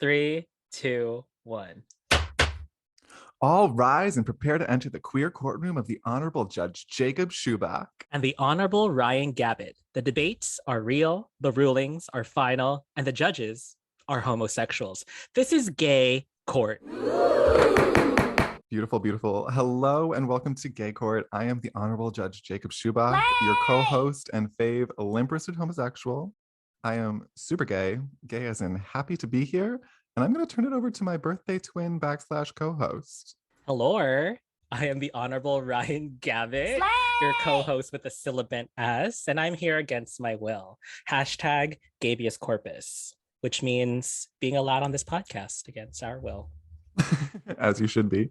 Three, two, one. All rise and prepare to enter the queer courtroom of the Honorable Judge Jacob Schubach. And the Honorable Ryan Gabbett. The debates are real, the rulings are final, and the judges are homosexuals. This is Gay Court. Beautiful, beautiful. Hello and welcome to Gay Court. I am the Honorable Judge Jacob Schubach, your co-host and fave limp-wristed homosexual. I am super gay as in happy to be here. And I'm going to turn it over to my birthday twin / co-host. Hello, I am the Honorable Ryan Gabbett, your co-host with the sibilant S, and I'm here against my will. Hashtag Gabius Corpus, which means being allowed on this podcast against our will. As you should be.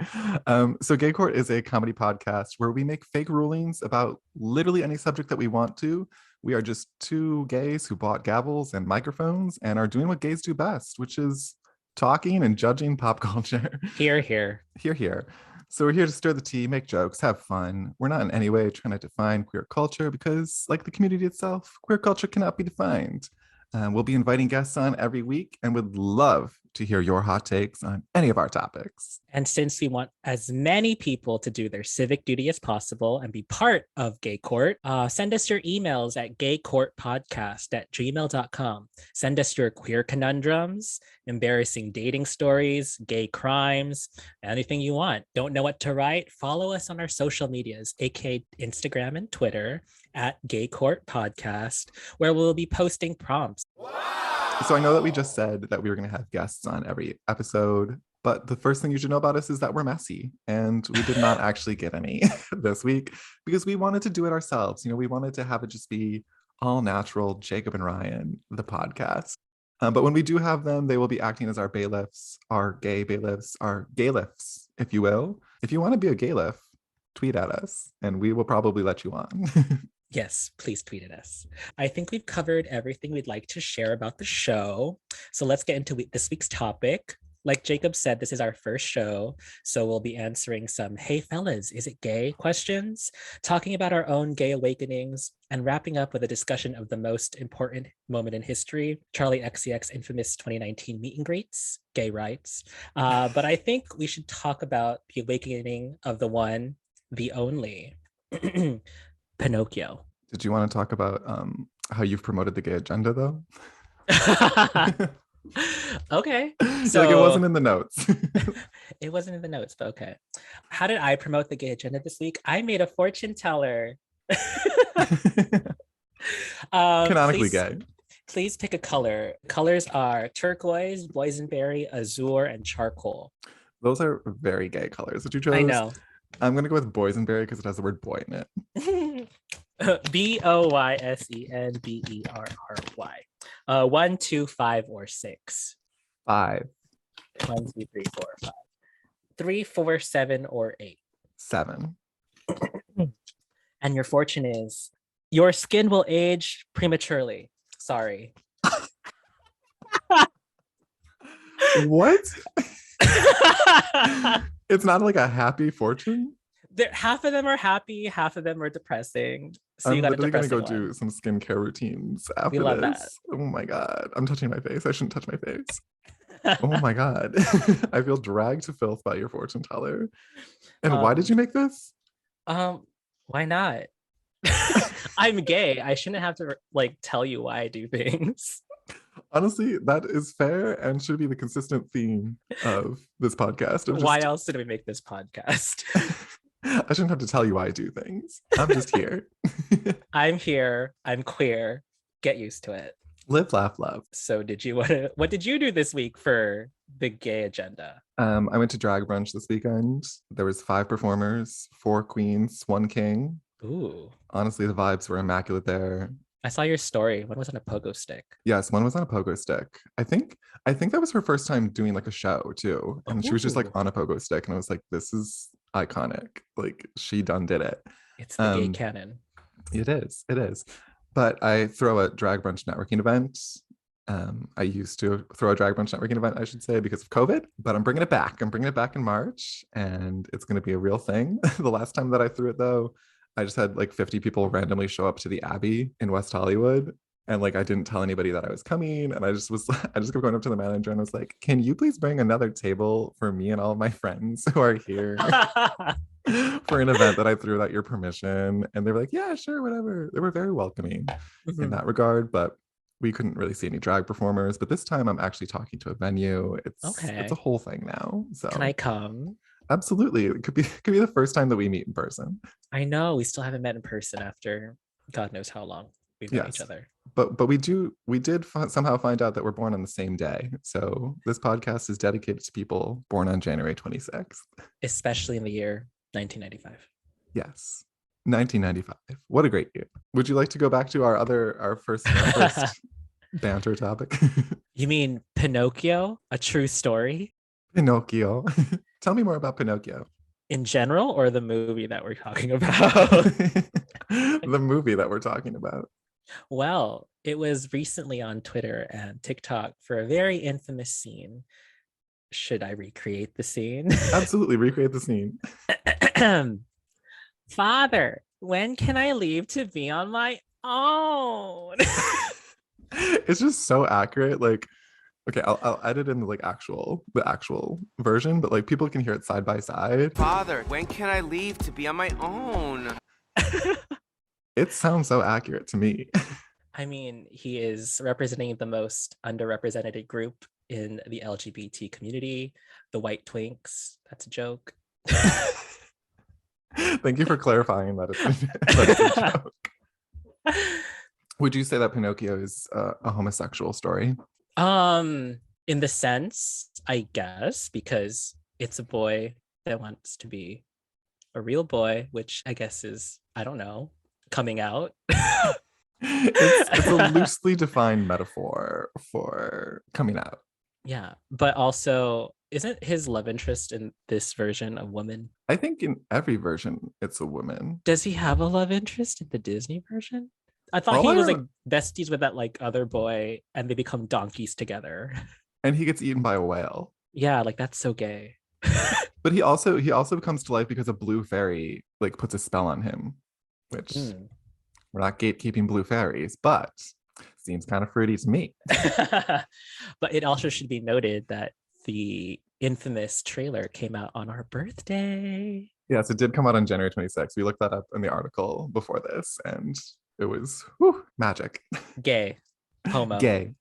So Gay Court is a comedy podcast where we make fake rulings about literally any subject that we want to. We are just two gays who bought gavels and microphones and are doing what gays do best, which is talking and judging pop culture. Here, here. Here, here. So we're here to stir the tea, make jokes, have fun. We're not in any way trying to define queer culture because, like the community itself, queer culture cannot be defined. We'll be inviting guests on every week and would love to hear your hot takes on any of our topics. And since we want as many people to do their civic duty as possible and be part of Gay Court, send us your emails at gaycourtpodcast@gmail.com. Send us your queer conundrums, embarrassing dating stories, gay crimes, anything you want. Don't know what to write? Follow us on our social medias, aka Instagram and Twitter, at Gay Court Podcast, where we'll be posting prompts. So I know that we just said that we were going to have guests on every episode, but the first thing you should know about us is that we're messy, and we did not actually get any this week because we wanted to do it ourselves. We wanted to have it just be all natural, Jacob and Ryan, the podcast. But when we do have them, they will be acting as our bailiffs, our gay bailiffs, our gaylifts, if you will. If you want to be a gaylif, tweet at us, and we will probably let you on. Yes, please tweet at us. I think we've covered everything we'd like to share about the show. So let's get into this week's topic. Like Jacob said, this is our first show. So we'll be answering some, hey fellas, is it gay questions, talking about our own gay awakenings, and wrapping up with a discussion of the most important moment in history, Charli XCX infamous 2019 meet and greets, gay rights. But I think we should talk about the awakening of the one, the only, Pinocchio. Did you want to talk about how you've promoted the gay agenda, though? Okay. So it wasn't in the notes. It wasn't in the notes, but okay. How did I promote the gay agenda this week? I made a fortune teller. Canonically gay. Please pick a color. Colors are turquoise, boysenberry, azure, and charcoal. Those are very gay colors that you chose. I know. I'm going to go with boysenberry because it has the word boy in it. BOYSENBERRY. 1, 2, 5, or 6. 5. 1, 2, 3, 4, 5. 3, 4, 7, or 8. 7. And your fortune is your skin will age prematurely. Sorry. What? It's not like a happy fortune? Half of them are happy, half of them are depressing. So I'm you got literally going to go one. do some skincare routines after we love this. That. Oh my God. I'm touching my face. I shouldn't touch my face. Oh my God. I feel dragged to filth by your fortune teller. And why did you make this? Why not? I'm gay. I shouldn't have to tell you why I do things. Honestly, that is fair and should be the consistent theme of this podcast. Why else did we make this podcast? I shouldn't have to tell you why I do things. I'm just here. I'm here. I'm queer. Get used to it. Live, laugh, love. So what did you do this week for the gay agenda? I went to drag brunch this weekend. There was 5 performers, 4 queens, 1 king. Ooh. Honestly, the vibes were immaculate there. I saw your story. One was on a pogo stick. Yes, one was on a pogo stick. I think that was her first time doing a show too. And she was just on a pogo stick. And I was like, this is iconic. She done did it. It's the gay canon. It is. But I throw a drag brunch networking event. I used to throw a drag brunch networking event, I should say, because of COVID, but I'm bringing it back. I'm bringing it back in March, and it's going to be a real thing. The last time that I threw it, though, I just had 50 people randomly show up to the Abbey in West Hollywood, And like I didn't tell anybody that I was coming. And I just kept going up to the manager and was like, can you please bring another table for me and all of my friends who are here for an event that I threw without your permission? And they were like, yeah, sure, whatever. They were very welcoming in Mhm. that regard, but we couldn't really see any drag performers. But this time I'm actually talking to a venue. It's a Okay. whole thing now. Can I So come? absolutely. It could be the first time that we meet in person. I know we still haven't met in person after God knows how long we've known each Yes. other. But we did somehow find out that we're born on the same day. So this podcast is dedicated to people born on January 26th. Especially in the year 1995. Yes. 1995. What a great year. Would you like to go back to our first banter topic? You mean Pinocchio, a true story Pinocchio. Tell me more about Pinocchio. in general, or the movie that we're talking about? The movie that we're talking about. Well, it was recently on Twitter and TikTok for a very infamous scene. Should I recreate the scene? Absolutely recreate the scene. Father, when can I leave to be on my own? It's just so accurate. Like, okay, I'll edit in the actual version, but like people can hear it side by side. Father, when can I leave to be on my own? It sounds so accurate to me. I mean, he is representing the most underrepresented group in the LGBT community, the white twinks. That's a joke. Thank you for clarifying that it's a joke. Would you say that Pinocchio is a homosexual story? In the sense, I guess, because it's a boy that wants to be a real boy, which I guess is, I don't know, coming out. It's a loosely defined metaphor for coming out. Yeah, but also, isn't his love interest in this version a woman? I think in every version it's a woman. Does he have a love interest in the Disney version? I thought All he I was like rem- besties with that like other boy and they become donkeys together. and he gets eaten by a whale. Yeah, like that's so gay. But he also comes to life because a blue fairy like puts a spell on him, which Mm. we're not gatekeeping blue fairies, but seems kind of fruity to me. But it also should be noted that the infamous trailer came out on our birthday. Yes, it did come out on January 26th. We looked that up in the article before this, and it was whew, magic. Gay, homo. Gay.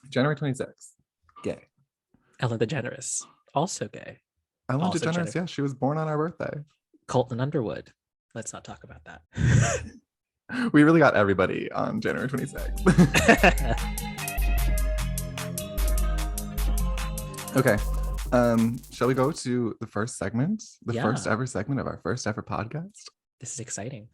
January 26th. Gay. Ellen DeGeneres, also gay. Ellen Also DeGeneres, yeah, she was born on our birthday. Colton Underwood. Let's not talk about that. We really got everybody on January 26th. Okay. Shall we go to the first segment? The first Yeah. ever segment of our first ever podcast? This is exciting.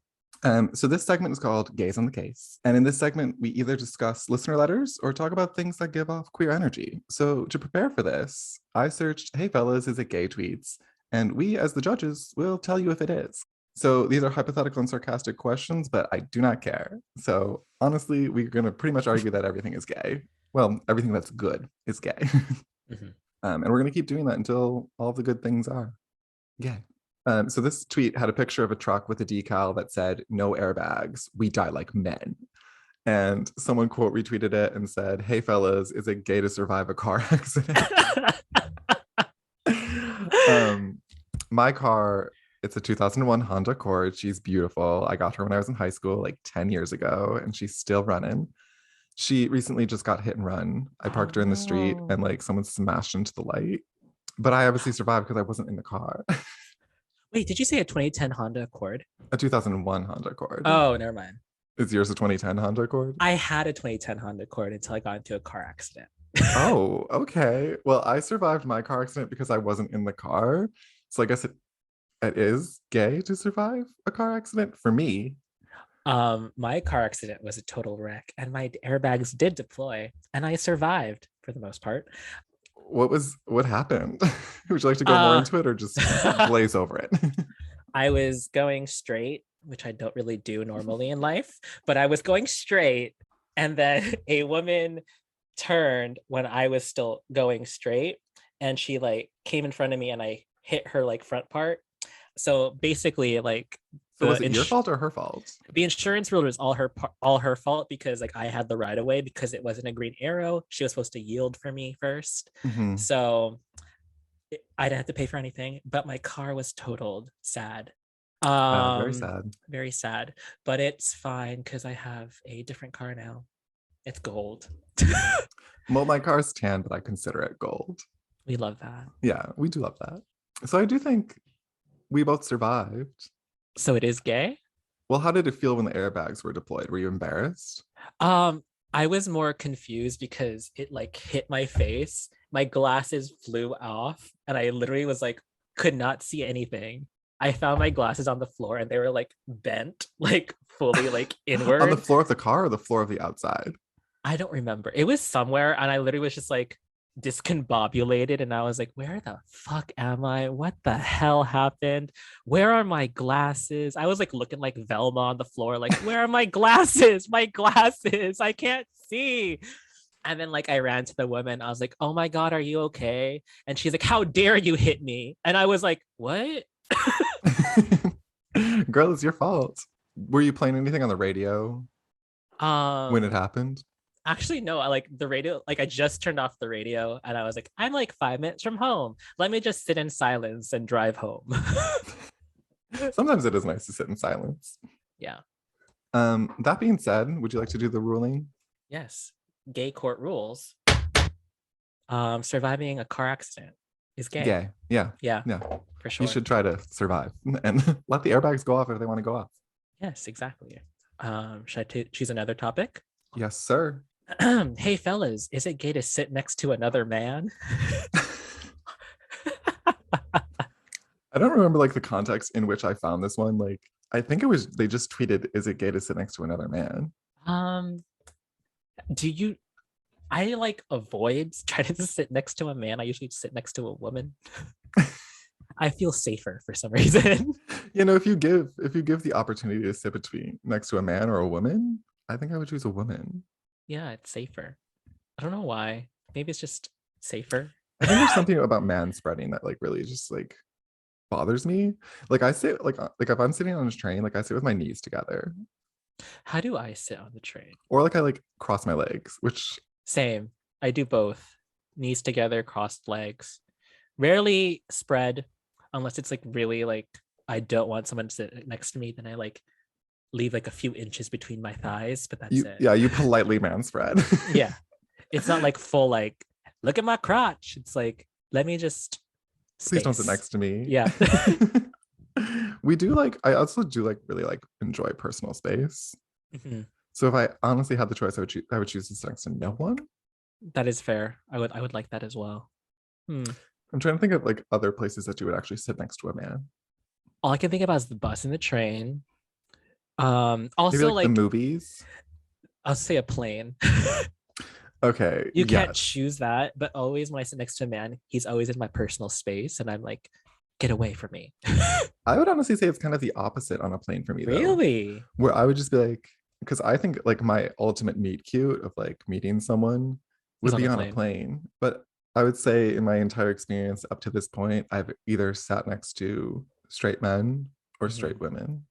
So this segment is called Gays on the Case. And in this segment, we either discuss listener letters or talk about things that give off queer energy. So to prepare for this, I searched, hey fellas, is it gay tweets? And we, as the judges, will tell you if it is. So these are hypothetical and sarcastic questions, but I do not care. So honestly, we're going to pretty much argue that everything is gay. Well, everything that's good is gay. Mhm. And we're going to keep doing that until all the good things are gay. So this tweet had a picture of a truck with a decal that said, no airbags, we die like men. And someone quote retweeted it and said, hey fellas, is it gay to survive a car accident? My car, it's a 2001 Honda Accord. She's beautiful. I got her when I was in high school, like 10 years ago, and she's still running. She recently just got hit and run. I parked her in the street and like someone smashed into the light. But I obviously survived because I wasn't in the car. Wait, did you say a 2010 Honda Accord? A 2001 Honda Accord. Oh, never mind. Is yours a 2010 Honda Accord? I had a 2010 Honda Accord until I got into a car accident. Oh, okay. Well, I survived my car accident because I wasn't in the car. So I guess it is gay to survive a car accident for me. My car accident was a total wreck and my airbags did deploy and I survived for the most part. What happened? Would you like to go more into it or just glaze over it? I was going straight, which I don't really do normally in life, but I was going straight and then a woman turned when I was still going straight and she like came in front of me and I hit her like front part. So basically like So the was it your fault or her fault? the insurance ruler is all her fault because like I had the right of way because it wasn't a green arrow. She was supposed to yield for me first, Mm-hmm. so I didn't have to pay for anything. But my car was totaled. Sad. Very sad. Very sad. But it's fine because I have a different car now. It's gold. Well, my car's tan, but I consider it gold. We love that. Yeah, we do love that. So I do think we both survived. So it is gay. Well, how did it feel when the airbags were deployed? Were you embarrassed? I was more confused because it like hit my face. My glasses flew off, and I literally was like, could not see anything. I found my glasses on the floor, and they were like bent, like fully like inward. On the floor of the car or the floor of the outside? I don't remember. It was somewhere, and I literally was just like discombobulated, and I was like, where the fuck am I? What the hell happened? Where are my glasses? I was like looking like Velma on the floor, like, where are my glasses? My glasses, I can't see. And then like I ran to the woman. I was like, oh my God, are you okay? And she's like, how dare you hit me? And I was like, what? Girl, it's your fault. Were you playing anything on the radio when it happened? Actually, no. I like the radio. Like I just turned off the radio, and I was like, I'm like 5 minutes from home. Let me just sit in silence and drive home. Sometimes it is nice to sit in silence. Yeah. That being said, would you like to do the ruling? Yes. Gay court rules. Surviving a car accident is gay. Gay. Yeah. Yeah. Yeah. For sure. You should try to survive and let the airbags go off if they want to go off. Yes, exactly. Should I choose another topic? Yes, sir. Hey fellas, is it gay to sit next to another man? I don't remember like the context in which I found this one. Like, I think it was they just tweeted, "Is it gay to sit next to another man?" Do you? I like avoid trying to sit next to a man. I usually sit next to a woman. I feel safer for some reason. You know, if you give the opportunity to sit next to a man or a woman, I think I would choose a woman. Yeah, it's safer. I don't know why. Maybe it's just safer. I think there's something about man spreading that like really just like bothers me. Like I sit like if I'm sitting on a train, like I sit with my knees together. How do I sit on the train? Or like I like cross my legs, which Same. I do both. Knees together, crossed legs. Rarely spread unless it's like really like I don't want someone to sit next to me. Then I like leave like a few inches between my thighs, but that's it. Yeah, you politely man spread. Yeah. It's not like full like look at my crotch. It's like let me just Please don't sit next to me. Yeah. We do like I also do like really like enjoy personal space. Mm-hmm. So if I honestly had the choice, I would choose to sit next to no one. That is fair. I would like that as well. I'm trying to think of like other places that you would actually sit next to a man. All I can think about is the bus and the train. Also maybe like like the movies. I'll say a plane. Okay. You can't choose that, but always when I sit next to a man, he's always in my personal space, and I'm like, get away from me. I would honestly say it's kind of the opposite on a plane for me. Really? Though, where I would just be like, because I think like my ultimate meet cute of like meeting someone would be on a plane. But I would say in my entire experience up to this point, I've either sat next to straight men or straight women.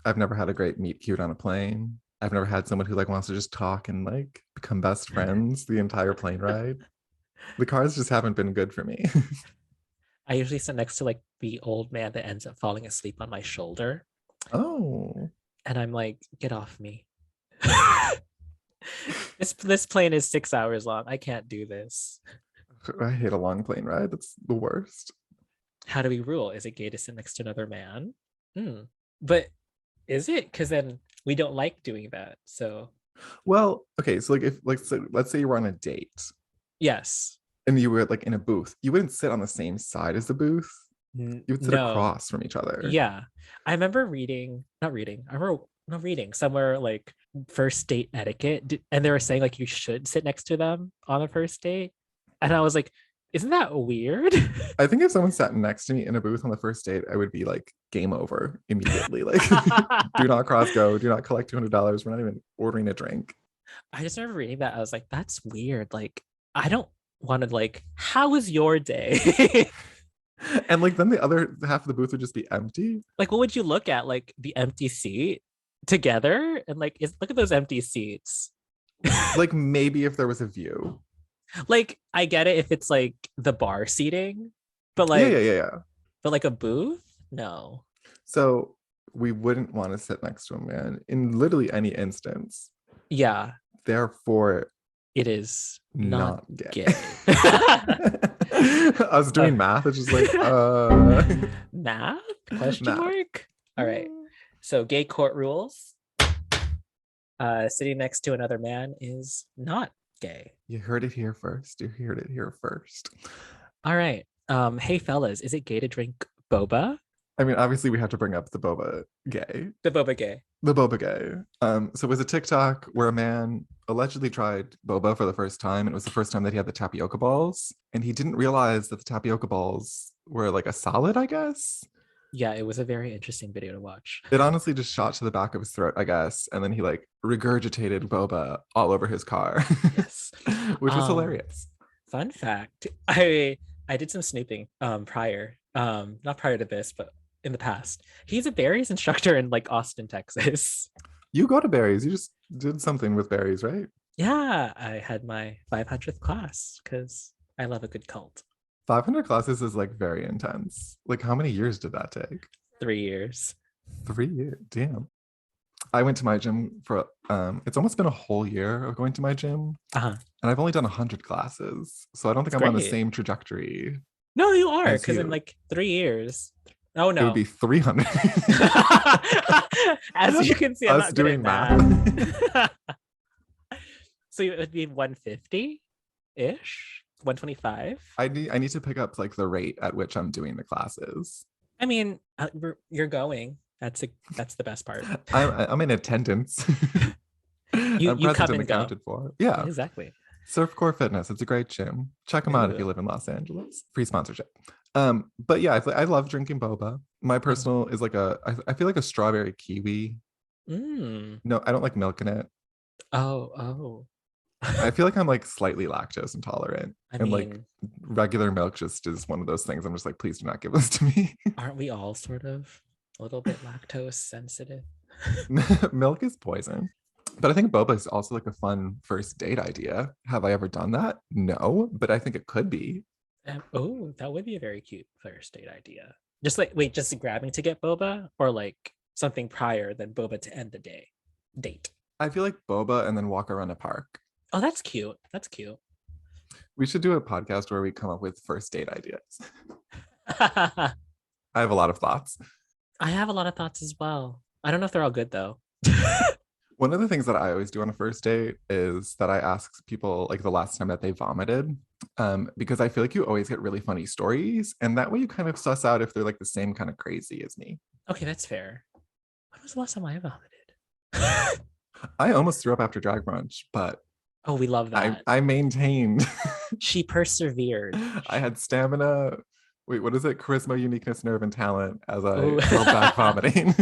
I've never had a great meet cute on a plane. I've never had someone who like wants to just talk and like become best friends the entire plane ride. The cars just haven't been good for me. I usually sit next to like the old man that ends up falling asleep on my shoulder. Oh. And I'm like, get off me. This plane is 6 hours long. I can't do this. I hate a long plane ride. That's the worst. How do we rule? Is it gay to sit next to another man? But is it? Because then we don't like doing that. So well, okay. So like if like so let's say you were on a date. Yes. And you were like in a booth. You wouldn't sit on the same side as the booth. You would sit across from each other. Yeah. I remember reading somewhere like first date etiquette, and they were saying like you should sit next to them on a first date. And I was like, isn't that weird? I think if someone sat next to me in a booth on the first date, I would be like game over immediately. Like do not cross go, do not collect $200. We're not even ordering a drink. I just remember reading that. I was like, that's weird. Like, I don't want to like, how was your day? And like then the other half of the booth would just be empty. Like, what would you look at? Like the empty seat together, and like, look at those empty seats. Like maybe if there was a view. Like, I get it if it's like the bar seating, but Yeah, like, yeah. but like a booth, no. So we wouldn't want to sit next to a man in literally any instance. Yeah, Therefore, it is not not gay. gay. I was doing math. It's just like Math? Question Math. mark? All right. So gay court rules. Sitting next to another man is not gay. You heard it here first. You heard it here first. All right. Hey fellas, is it gay to drink boba? I mean, obviously we have to bring up the boba gay. The boba gay. The boba gay. So it was a TikTok where a man allegedly tried boba for the first time. It was the first time that he had the tapioca balls. And he didn't realize that the tapioca balls were like a solid, I guess. Yeah, it was a very interesting video to watch. It honestly just shot to the back of his throat, I guess. And then he like regurgitated boba all over his car. Yes. Which was hilarious. Fun fact. I did some snooping prior. Not prior to this, but in the past. He's a Barry's instructor in like Austin, Texas. You go to Barry's. You just did something with Barry's, right? Yeah, I had my 500th class because I love a good cult. 500 classes is like very intense. Like how many years did that take? 3 years. 3 years. Damn. I went to my gym for it's almost been a whole year of going to my gym. Uh-huh. And I've only done 100 classes. So I don't think That's I'm on the great. same trajectory. No, you are, As because in you. like 3 years. Oh It no. would be 300. As you can see, I'm Us not doing doing math. math. So it would be 150-ish, 125. I need to pick up like the rate at which I'm doing the classes. I mean, you're going. That's the best part. I'm in attendance. You I'm come present and and go. accounted for. Yeah. Exactly. Surfcore Fitness. It's a great gym. Check them out if you live in Los Angeles. Free sponsorship. But yeah, I love drinking boba. My personal is like I feel like a strawberry kiwi. No, I don't like milk in it. Oh. I feel like I'm like slightly lactose intolerant. I Like mean, regular milk just is one of those things. I'm just like, please do not give this to me. aren't we all sort of a little bit lactose sensitive? Milk is poison. But I think boba is also like a fun first date idea. Have I ever done that? No, but I think it could be. Oh, that would be a very cute first date idea. Just like, wait, just grabbing to get boba, or like something prior than boba to end the date. I feel like boba and then walk around a park. Oh, that's cute. That's cute. We should do a podcast where we come up with first date ideas. I I have a lot of thoughts. have a lot of thoughts as well. I don't know if they're all good though. One of the things that I always do on a first date is that I ask people like the last time that they vomited, because I feel like you always get really funny stories, and that way you kind of suss out if they're like the same kind of crazy as me. Okay, that's fair. When was the last time I vomited? I almost threw up after drag brunch, but Oh, we love that. I maintained. She persevered. I had stamina. Wait, what is it? Charisma, uniqueness, nerve, and talent as I Ooh. held back vomiting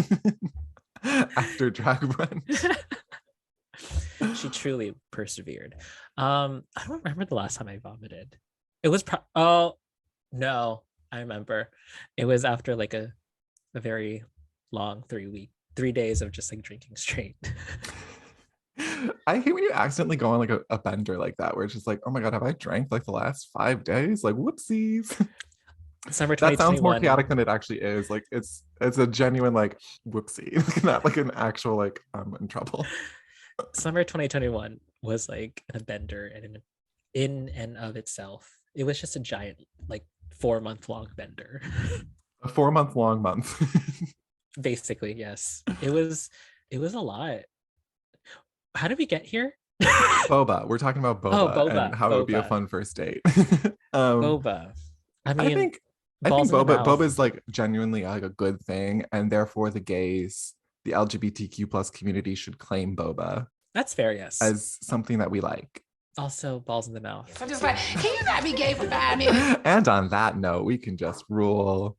after drag brunch. She truly persevered. I don't remember the last time I vomited. It was oh no, I remember. It was after like a very long 3 days of just like drinking straight. I hate when you accidentally go on like a bender like that, where it's just like, oh my god, have I drank like the last 5 days? Like, whoopsies. Summer That 2021. sounds more chaotic than it actually is. Like, it's a genuine like whoopsie, not like an actual like I'm in trouble. Summer 2021 was like a bender in and of itself. It was just a giant like 4-month long bender. A 4-month long month. Basically, yes. It was a lot. How did we get here? Boba. We're talking about boba, boba, and how it would be a boba. fun first date. Boba. I mean, I think balls in the mouth. boba is like genuinely like a good thing, and therefore the gays, the LGBTQ plus community should claim boba That's fair, yes. as something that we like. Also, balls in the mouth. I'm just like, can you not be gay for 5 minutes? And on that note, we can just rule.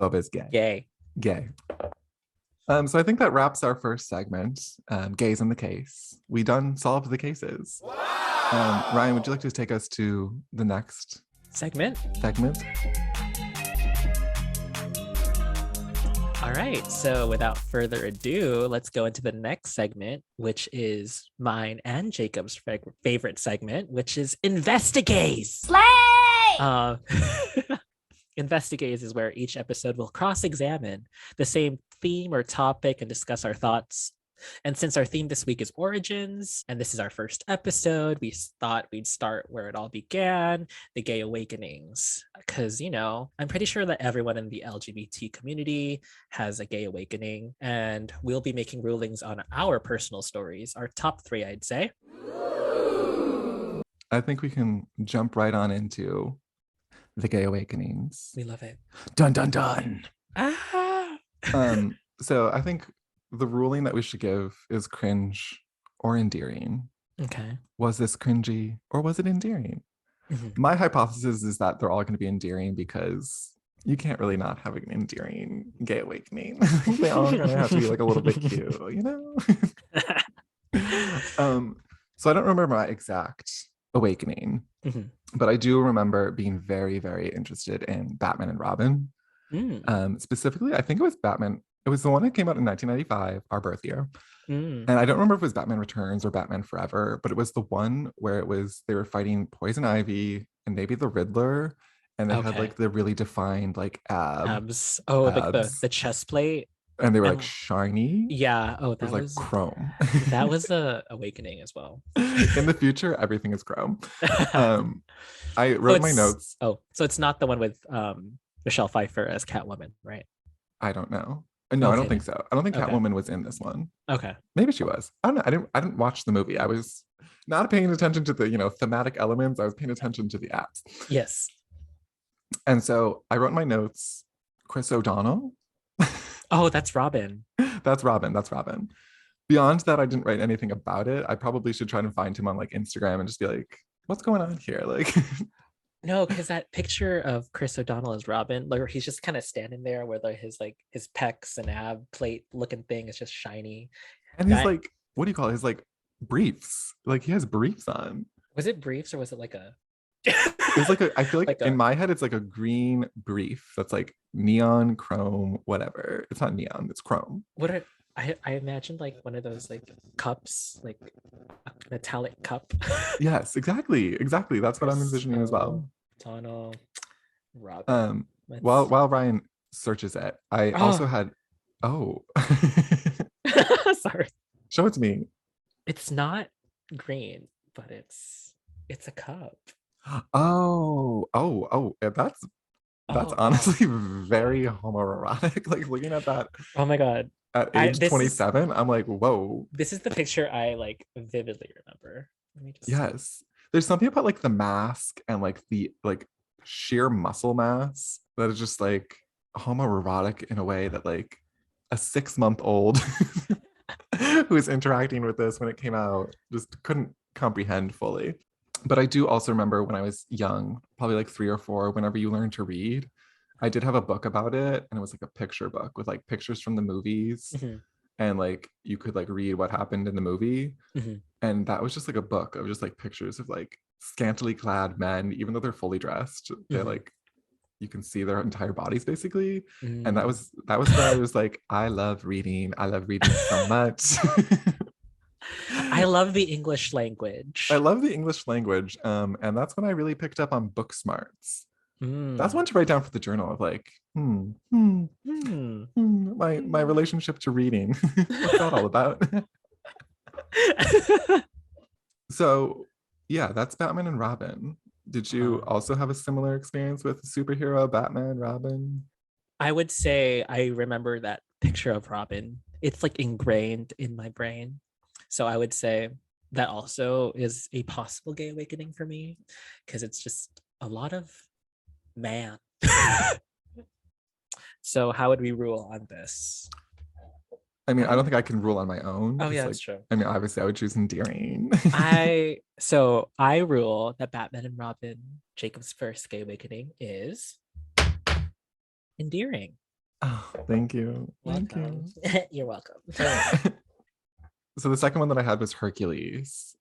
Boba's gay. Gay. So I think that wraps our first segment, gays in the case. We done solved the cases. Ryan, would you like to take us to the next segment. All right, so without further ado, let's go into the next segment, which is mine and Jacob's favorite segment, which is Investigaze. Slay! Investigaze is where each episode will cross-examine the same theme or topic and discuss our thoughts. And since our theme this week is origins, and this is our first episode, we thought we'd start where it all began, the gay awakenings. Because, you know, I'm pretty sure that everyone in the LGBT community has a gay awakening, and we'll be making rulings on our personal stories, our top 3, I'd say. I think we can jump right on into the gay awakenings. We love it. Dun, dun, dun. Ah! So I think the ruling that we should give is cringe or endearing. Okay. Was this cringy or was it endearing? Mm-hmm. My hypothesis is that they're all going to be endearing because you can't really not have an endearing gay awakening. They all kind of have to be like a little bit cute, you know? So I don't remember my exact awakening, but I do remember being very, very interested in Batman and Robin. Specifically, I think it was Batman. It was the one that came out in 1995, our birth year. And I don't remember if it was Batman Returns or Batman Forever, but it was the one where they were fighting Poison Ivy and maybe the Riddler. And they had like the really defined like abs. Oh, like the chest plate. And they were like shiny. Yeah. Oh, that was like chrome. That was the awakening as well. In the future, everything is chrome. I wrote my notes. Oh, so it's not the one with Michelle Pfeiffer as Catwoman, right? I don't know. No, I don't think so. I don't think Catwoman was in this one. Okay. Maybe she was. I don't know. I didn't watch the movie. I was not paying attention to the, thematic elements. I was paying attention to the apps. Yes. And so I wrote in my notes, Chris O'Donnell. Oh, that's Robin. That's Robin. Beyond that, I didn't write anything about it. I probably should try to find him on like Instagram and just be like, what's going on here? Like no, because that picture of Chris O'Donnell as Robin, like he's just kind of standing there where his pecs and ab plate looking thing is just shiny. And he's like, what do you call it? His like briefs. Like he has briefs on. Was it briefs or was it like a it's like I feel like in my head it's like a green brief that's like neon chrome, whatever. It's not neon, it's chrome. I imagined like one of those like cups, like a metallic cup. Yes, exactly. That's what I'm envisioning as well. O'Donnell, Robin. While Ryan searches it, I also had sorry. Show it to me. It's not green, but it's a cup. That's honestly very homoerotic. Like looking at that. Oh my god. At age 27, I'm like, whoa. This is the picture I like vividly remember. Yes. There's something about like the mask and like the like sheer muscle mass that is just like homoerotic in a way that like a 6-month-old who is interacting with this when it came out just couldn't comprehend fully. But I do also remember when I was young, probably like 3 or 4, whenever you learn to read, I did have a book about it, and it was like a picture book with like pictures from the movies, and like you could like read what happened in the movie, and that was just like a book of just like pictures of like scantily clad men, even though they're fully dressed, they're like you can see their entire bodies basically, and that was where I was like, I love reading so much. I love the English language. And that's when I really picked up on book smarts. That's one to write down for the journal of like, my relationship to reading. What's that all about? So, yeah, that's Batman and Robin. Did you also have a similar experience with superhero Batman, Robin? I would say I remember that picture of Robin. It's like ingrained in my brain. So I would say that also is a possible gay awakening for me, because it's just a lot of man. So how would we rule on this? I mean, I don't think I can rule on my own. Oh, yeah, that's true. I mean, obviously, I would choose endearing. I rule that Batman and Robin, Jacob's first gay awakening, is endearing. Oh, thank you. Welcome. You're welcome. So the second one that I had was Hercules,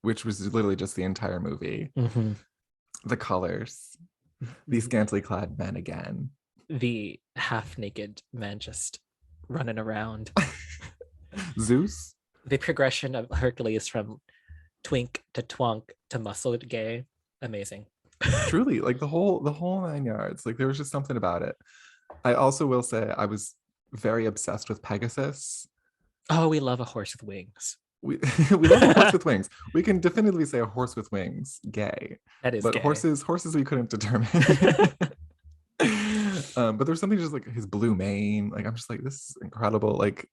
which was literally just the entire movie. The colors. The scantily clad men again. The half-naked men just running around. Zeus. The progression of Hercules from twink to twunk to muscle gay. Amazing. Truly, like the whole 9 yards. Like there was just something about it. I also will say I was very obsessed with Pegasus. Oh, we love a horse with wings. We love a horse with wings. We can definitively say a horse with wings, gay. That is but gay. horses we couldn't determine. But there's something just like his blue mane. Like I'm just like, this is incredible. Like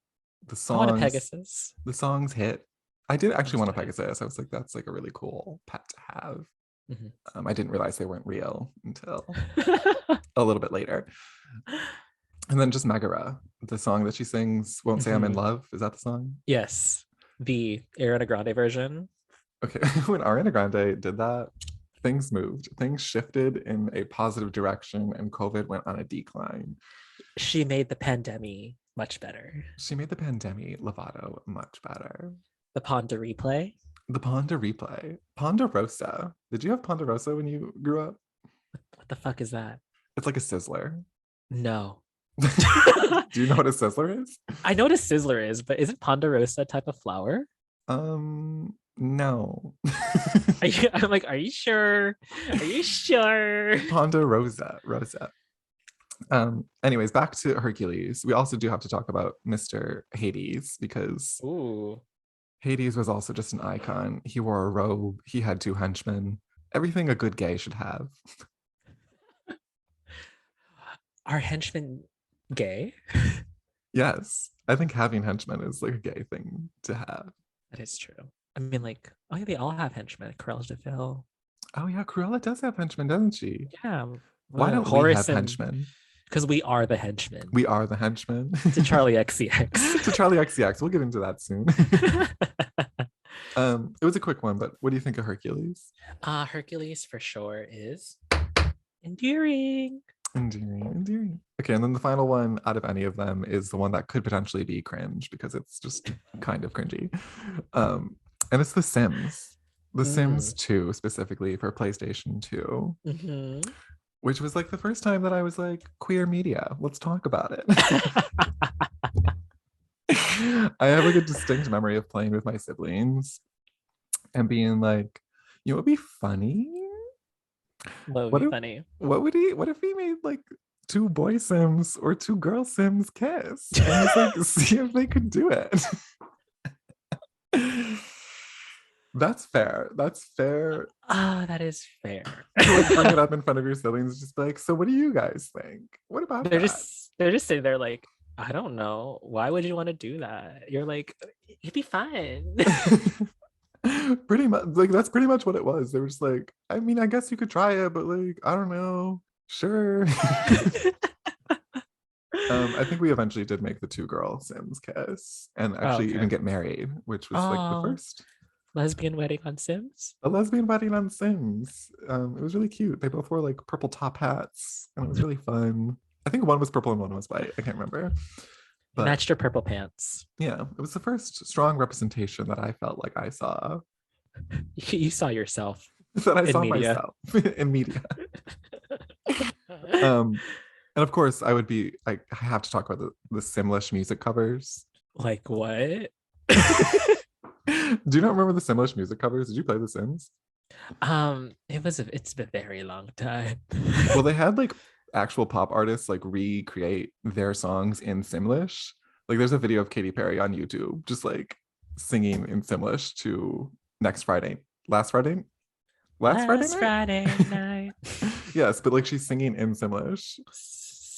the I want a songs, Pegasus. the songs hit. I did actually want a Pegasus. I was like, that's like a really cool pet to have. Mhm. I didn't realize they weren't real until a little bit later. And then just Megara, the song that she sings, Won't Say I'm in Love. Is that the song? Yes. The Ariana Grande version. Okay. When Ariana Grande did that, things moved. Things shifted in a positive direction and COVID went on a decline. She made the pandemic much better. She made the pandemic Lovato much better. The Ponda replay. The Ponda replay. Ponderosa. Did you have Ponderosa when you grew up? What the fuck is that? It's like a sizzler. No. Do you know what a sizzler is? I know what a sizzler is, but isn't Ponderosa a type of flower? No. I'm like, are you sure? Are you sure? Ponderosa. Rosa. Anyways, back to Hercules. We also do have to talk about Mr. Hades because Ooh. Hades was also just an icon. He wore a robe. He had 2 henchmen. Everything a good gay should have. Are henchmen gay? Yes. I think having henchmen is like a gay thing to have. That is true. I mean, like, oh yeah, they all have henchmen. Cruella de Vil. Oh yeah, Cruella does have henchmen, doesn't she? Yeah. Why don't we have henchmen? Because we are the henchmen. We are the henchmen. To Charli XCX. To Charli XCX. We'll get into that soon. It was a quick one, but what do you think of Hercules? Hercules for sure is endearing. Endearing. Okay, and then the final one out of any of them is the one that could potentially be cringe because it's just kind of cringy. And it's The Sims. The Sims 2 specifically for PlayStation 2. Mm-hmm. Which was like the first time that I was like, queer media, let's talk about it. I have like a distinct memory of playing with my siblings and being like, you know, it'd be funny. What would be funny? What if we made like 2 boy Sims or 2 girl Sims kiss? And just like see if they could do it. That's fair. That's fair. That is fair. To like bring it up in front of your siblings, just be like, so what do you guys think? What about they're that? they're just sitting there like, I don't know. Why would you want to do that? You're like, it'd be fun. Pretty much, like that's pretty much what it was. They were just like, I mean, I guess you could try it, but like, I don't know. Sure. I think we eventually did make the 2 girl Sims kiss and actually even get married, which was like the first lesbian wedding on Sims. A lesbian wedding on Sims. It was really cute. They both wore like purple top hats and it was really fun. I think one was purple and one was white. I can't remember. But matched your purple pants. Yeah, it was the first strong representation that I felt like I saw. You saw yourself. That I saw media. Myself in media. And of course, I have to talk about the Simlish music covers. Like what? Do you not remember the Simlish music covers? Did you play The Sims? It's been a very long time. Well, they had like actual pop artists like recreate their songs in Simlish. Like there's a video of Katy Perry on YouTube just like singing in Simlish to Last Friday night. Yes, but like she's singing in Simlish.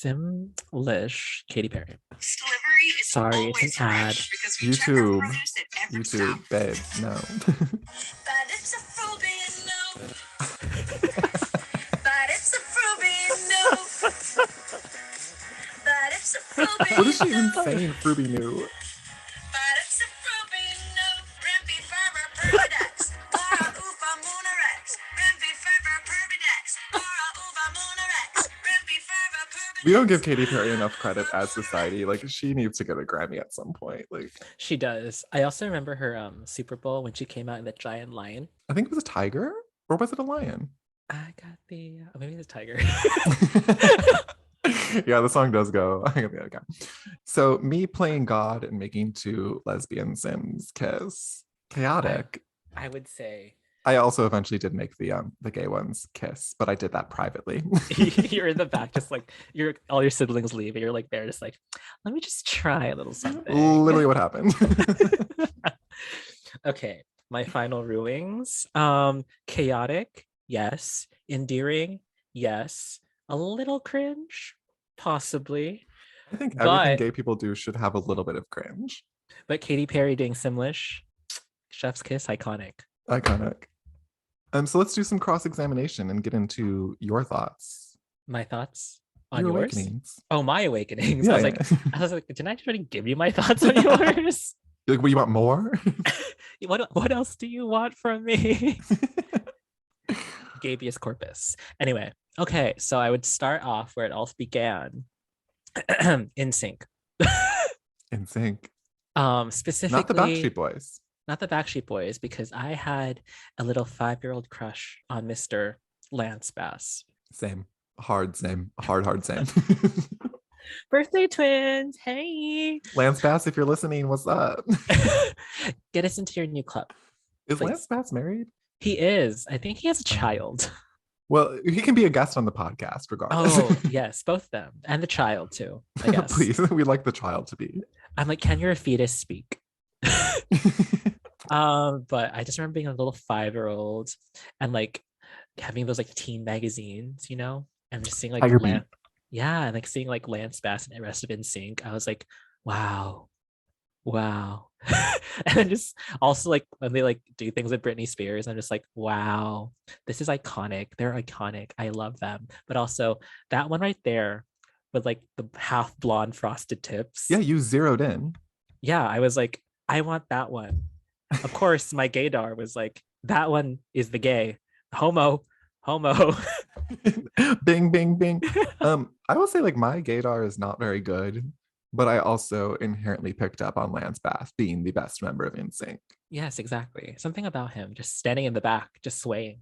Simlish Katy Perry. Sorry, it's an ad. YouTube, babe, no. But it's a Frubian no. But it's a Frubian no. But it's a Frubian. What is she even saying, Fruby new? But it's a Frubian no. Rimpy Farber Pervidex. Para Ufa Moonarex. Rimpy Farber Pervidex. Para Ufa Moonarex. Rimpy Farber Pervidex. We don't give Katy Perry enough credit as society. Like she needs to get a Grammy at some point. Like she does. I also remember her Super Bowl when she came out in the giant lion. I think it was a tiger, or was it a lion? I got the maybe the tiger. Yeah, the song does go. Okay. So me playing God and making two lesbian Sims kiss. Chaotic. I would say I also eventually did make the gay ones kiss, but I did that privately. you're in the back, just like all your siblings leave, and you're like there, just like, let me just try a little something. Literally what happened. Okay, my final rulings. Chaotic, yes. Endearing, yes. A little cringe, possibly. I think everything But gay people do should have a little bit of cringe. Katy Perry doing Simlish, chef's kiss, iconic. Iconic. So let's do some cross-examination and get into your thoughts. My thoughts on Your yours? awakenings. Oh, my awakenings. Yeah, I was like, didn't I already give you my thoughts on yours? You're like, well, you want more? What else do you want from me? Gabius corpus. Anyway, okay, so I would start off where it all began. In sync. In sync. Specifically Not the Backstreet Boys. Not the Backstreet Boys, because I had a little 5-year-old crush on Mr. Lance Bass. Same. Hard same. Hard same. Birthday twins. Hey. Lance Bass, if you're listening, what's up? Get us into your new club. Is Please. Lance Bass married? He is. I think he has a child. Well, he can be a guest on the podcast regardless. Oh, yes, both of them. And the child too, I guess. Please, we'd like the child to be. I'm like, can your fetus speak? But I just remember being a little 5-year-old and like having those like teen magazines, and just seeing like and like seeing like Lance Bass and the rest of NSYNC. I was like, wow. And then just also like when they like do things with Britney Spears, I'm just like, wow, this is iconic. They're iconic. I love them. But also that one right there with like the half blonde frosted tips. Yeah, you zeroed in. Yeah, I was like, I want that one. Of course, my gaydar was like, that one is the gay. Homo. Bing, bing, bing. I will say like my gaydar is not very good, but I also inherently picked up on Lance Bass being the best member of NSYNC. Yes, exactly. Something about him just standing in the back, just swaying.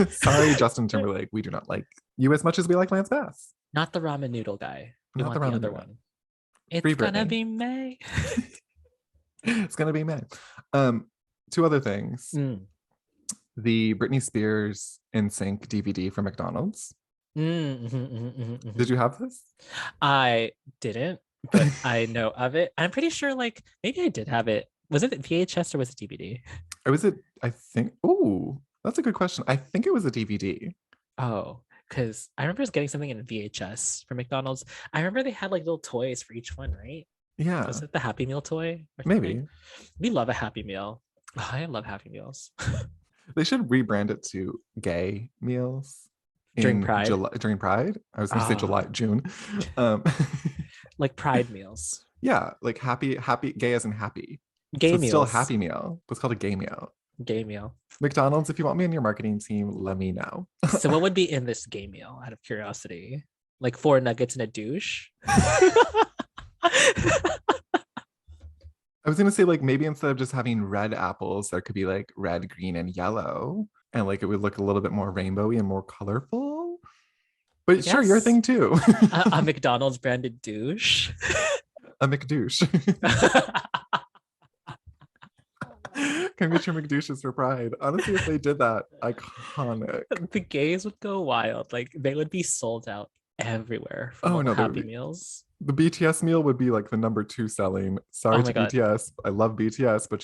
Sorry, Justin Timberlake, we do not like you as much as we like Lance Bass. Not the ramen noodle guy. We Not want the the ramen other noodle. one. It's Free gonna Britney. be May. It's gonna be May. Two other things. The Britney Spears NSYNC DVD from McDonald's. Did you have this? I didn't, but I know of it. I'm pretty sure like maybe I did have it. Was it VHS or was it DVD? Or was it, I think, oh, that's a good question. I think it was a DVD. Oh, because I remember getting something in VHS for McDonald's. I remember they had like little toys for each one, right? Yeah. Was it the Happy Meal toy? Maybe. We love a Happy Meal. Oh, I love Happy Meals. They should rebrand it to gay meals. During Pride? During Pride? I was going to say June. Like Pride meals. Yeah, like happy, gay as in happy. Gay so it's meals. still a Happy Meal, but it's called a gay meal. Gay meal. McDonald's, if you want me on your marketing team, let me know. So what would be in this gay meal out of curiosity? Like 4 nuggets and a douche? I was gonna say like maybe instead of just having red apples, there could be like red, green, and yellow, and like it would look a little bit more rainbowy and more colorful. But sure, your thing too. A McDonald's branded douche. A McDouche. Come get your McDouches for Pride. Honestly, if they did that, iconic. The gays would go wild. Like they would be sold out everywhere for Happy Meals. The BTS meal would be like the number 2 selling. Sorry to BTS. I love BTS, but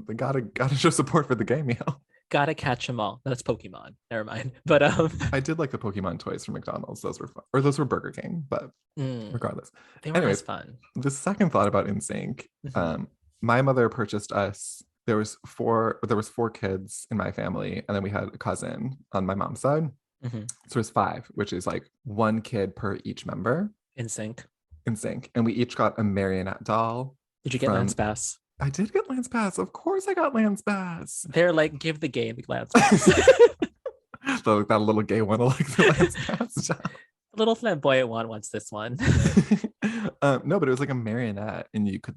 they gotta show support for the gay meal. Gotta catch them all. That's Pokemon. Never mind. But I did like the Pokemon toys from McDonald's. Those were fun. Or those were Burger King, but regardless. They were as fun. The second thought about NSYNC, my mother purchased us. There was 4 kids in my family, and then we had a cousin on my mom's side. So there's 5, which is like 1 kid per each member. NSYNC. And we each got a marionette doll. Did you get Lance Bass? I did get Lance Bass. Of course I got Lance Bass. They're like, give the gay the Lance Bass. That little gay one will like the Lance Bass doll. The little flamboyant one wants this one. No, but it was like a marionette, and you could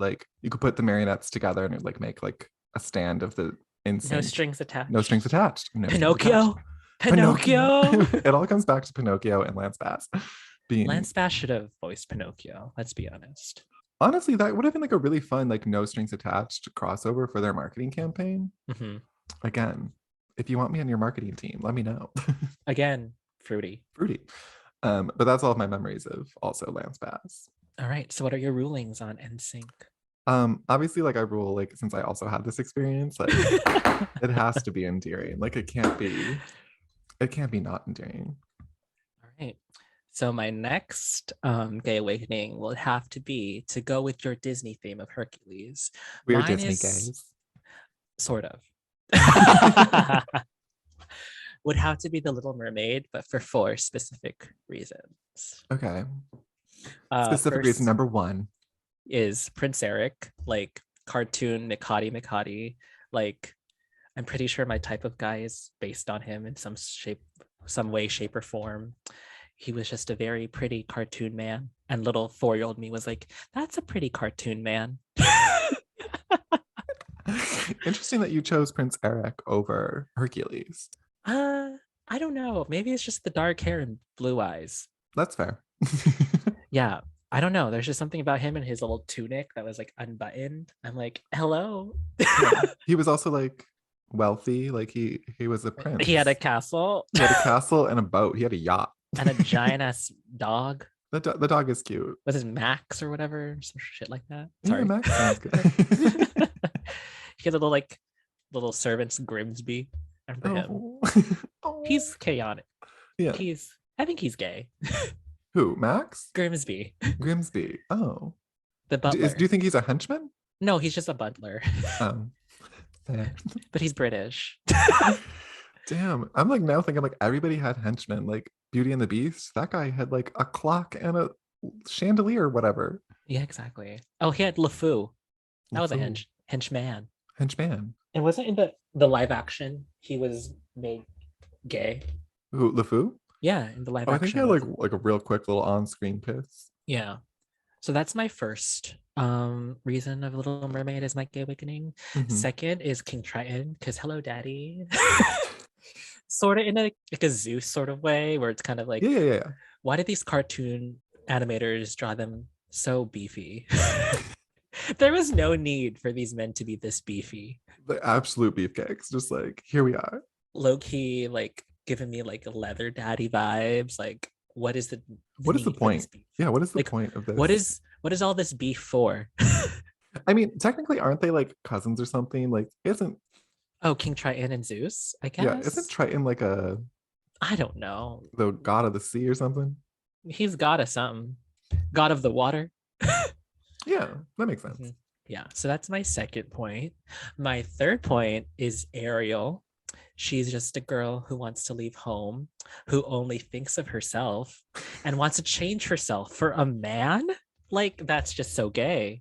put the marionettes together and it like make like a stand of the NSYNC. No strings attached. No strings attached. Pinocchio. Pinocchio. It all comes back to Pinocchio and Lance Bass being. Lance Bass should have voiced Pinocchio. Let's be honest. Honestly, that would have been like a really fun, like no strings attached crossover for their marketing campaign. Mhm. Again, if you want me on your marketing team, let me know. Again, fruity. Fruity. But that's all of my memories of also Lance Bass. All right. So, what are your rulings on NSYNC? Obviously, like I rule, like since I also had this experience, like it has to be endearing. Like it can't be not endearing. All right. So my next gay awakening will have to be to go with your Disney theme of Hercules. We're Mine Disney is gays. sort of. Would have to be the Little Mermaid, but for 4 specific reasons. Okay. Specific reason First number 1. is Prince Eric, like cartoon McHottie. Like, I'm pretty sure my type of guy is based on him in some way, shape, or form. He was just a very pretty cartoon man. And little 4-year-old me was like, that's a pretty cartoon man. Interesting that you chose Prince Eric over Hercules. I don't know. Maybe it's just the dark hair and blue eyes. That's fair. Yeah. I don't know. There's just something about him and his little tunic that was like unbuttoned. I'm like, hello. He was also like wealthy. Like he was a prince. He had a castle. He had a castle and a boat. He had a yacht. And a giant ass dog. The dog is cute. Was his Max or whatever? Some shit like that. Yeah, Sorry. Max sounds good. He had a little servants Grimsby. Remember him? Oh. He's chaotic. Yeah. I think he's gay. Who? Max? Grimsby. Grimsby. Oh. The butler. Do you think he's a henchman? No, he's just a butler. Oh. Fair. But he's British. Damn. I'm like now thinking like everybody had henchmen. Like Beauty and the Beast. That guy had like a clock and a chandelier or whatever. Yeah, exactly. Oh, he had LeFou. That was a LeFou. henchman. Henchman. And wasn't in the live action he was made gay? Who? LeFou? Yeah, in the live Oh, I action. think he had like a real quick little on-screen kiss. Yeah. So that's my first reason of Little Mermaid is my gay awakening. Mhm. Second is King Triton, because hello, daddy. Sort of in like a Zeus sort of way, where it's kind of like, Yeah. why did these cartoon animators draw them so beefy? There was no need for these men to be this beefy. The absolute beefcakes. Just like, here we are. Low key, like giving me like leather daddy vibes. Like, what is the What is the need for point? this beef? Yeah, what is the Like, point of this? What is all this beef for? I mean, technically, aren't they like cousins or something? Like, isn't Oh, King Triton and Zeus, I guess. yeah, isn't Triton like I don't know. the god of the sea or something? He's god of something. God of the water. Yeah, that makes sense. Mhm. Yeah, so that's my second point. My third point is Ariel. She's just a girl who wants to leave home, who only thinks of herself and wants to change herself for a man. Like, that's just so gay.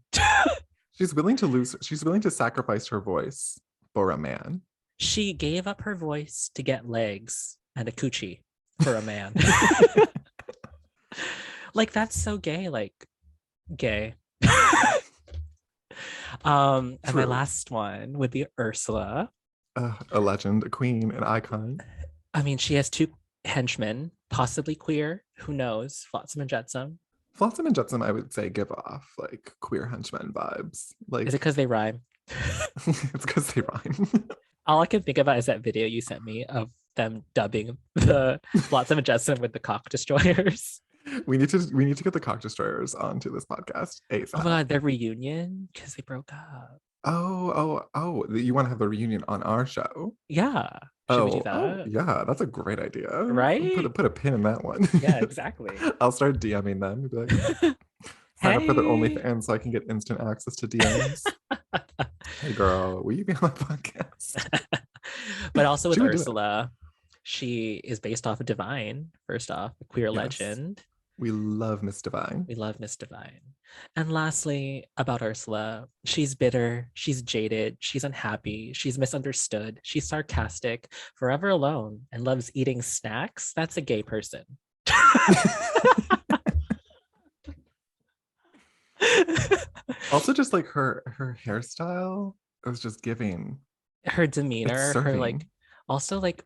She's willing to sacrifice her voice for a man. She gave up her voice to get legs and a coochie for a man. Like, that's so gay. Like, gay. And my True. last one would be Ursula. A legend, a queen, an icon. I mean, she has 2 henchmen, possibly queer. Who knows? Flotsam and Jetsam. Flotsam and Jetsam, I would say, give off like queer henchmen vibes. Like, Is it because they rhyme? it's because they rhyme. All I can think about is that video you sent me of them dubbing the Flotsam and Jetsam with the cock destroyers. We need to get the cock destroyers onto this podcast ASAP. Oh my god, their reunion because they broke up. Oh! You want to have the reunion on our show? Yeah. Should we do that? Yeah, that's a great idea. Right? Put a pin in that one. Yeah, exactly. I'll start DMing them. Be like, sign up for their OnlyFans so I can get instant access to DMs. Hey girl, will you be on my podcast? But also with She would do it. Ursula, she is based off of Divine, first off, a queer Yes. legend. We love Miss Divine. We love Miss Divine. And lastly, about Ursula, she's bitter, she's jaded, she's unhappy, she's misunderstood, she's sarcastic, forever alone, and loves eating snacks. That's a gay person. Also, just like her hairstyle was just giving. Her demeanor, her like, serving. also like,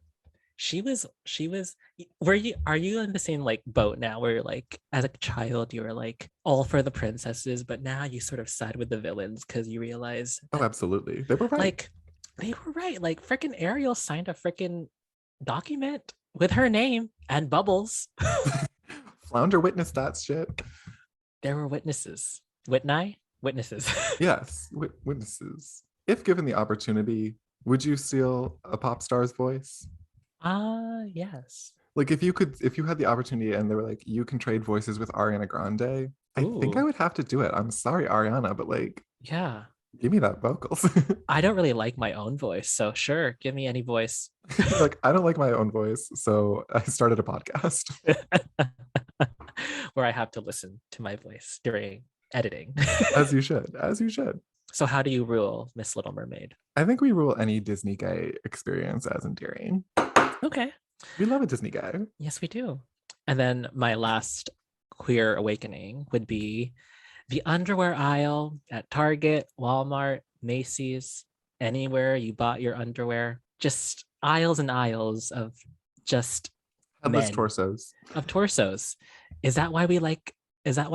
she was are you in the same like boat now where you're like as a child you were like all for the princesses, but now you sort of side with the villains because you realize Oh, that, absolutely. They were right. like they were right. Like freaking Ariel signed a freaking document with her name and Bubbles. Flounder witnessed that shit. There were witnesses. Witnesses. Yes, witnesses. If given the opportunity, would you steal a pop star's voice? Yes. Like if you had the opportunity and they were like, you can trade voices with Ariana Grande, I think I Ooh. would have to do it. I'm sorry, Ariana, but like, Yeah. give me that vocals. I don't really like my own voice, so sure, give me any voice. Like, I don't like my own voice, so I started a podcast. Where I have to listen to my voice during editing. As you should, as you should. So how do you rule Miss Little Mermaid? I think we rule any Disney gay experience as endearing. Okay. We love a Disney gay. Yes, we do. And then my last queer awakening would be the underwear aisle at Target, Walmart, Macy's, anywhere you bought your underwear. Just aisles and aisles of just Headless men. torsos. Of torsos. Is that why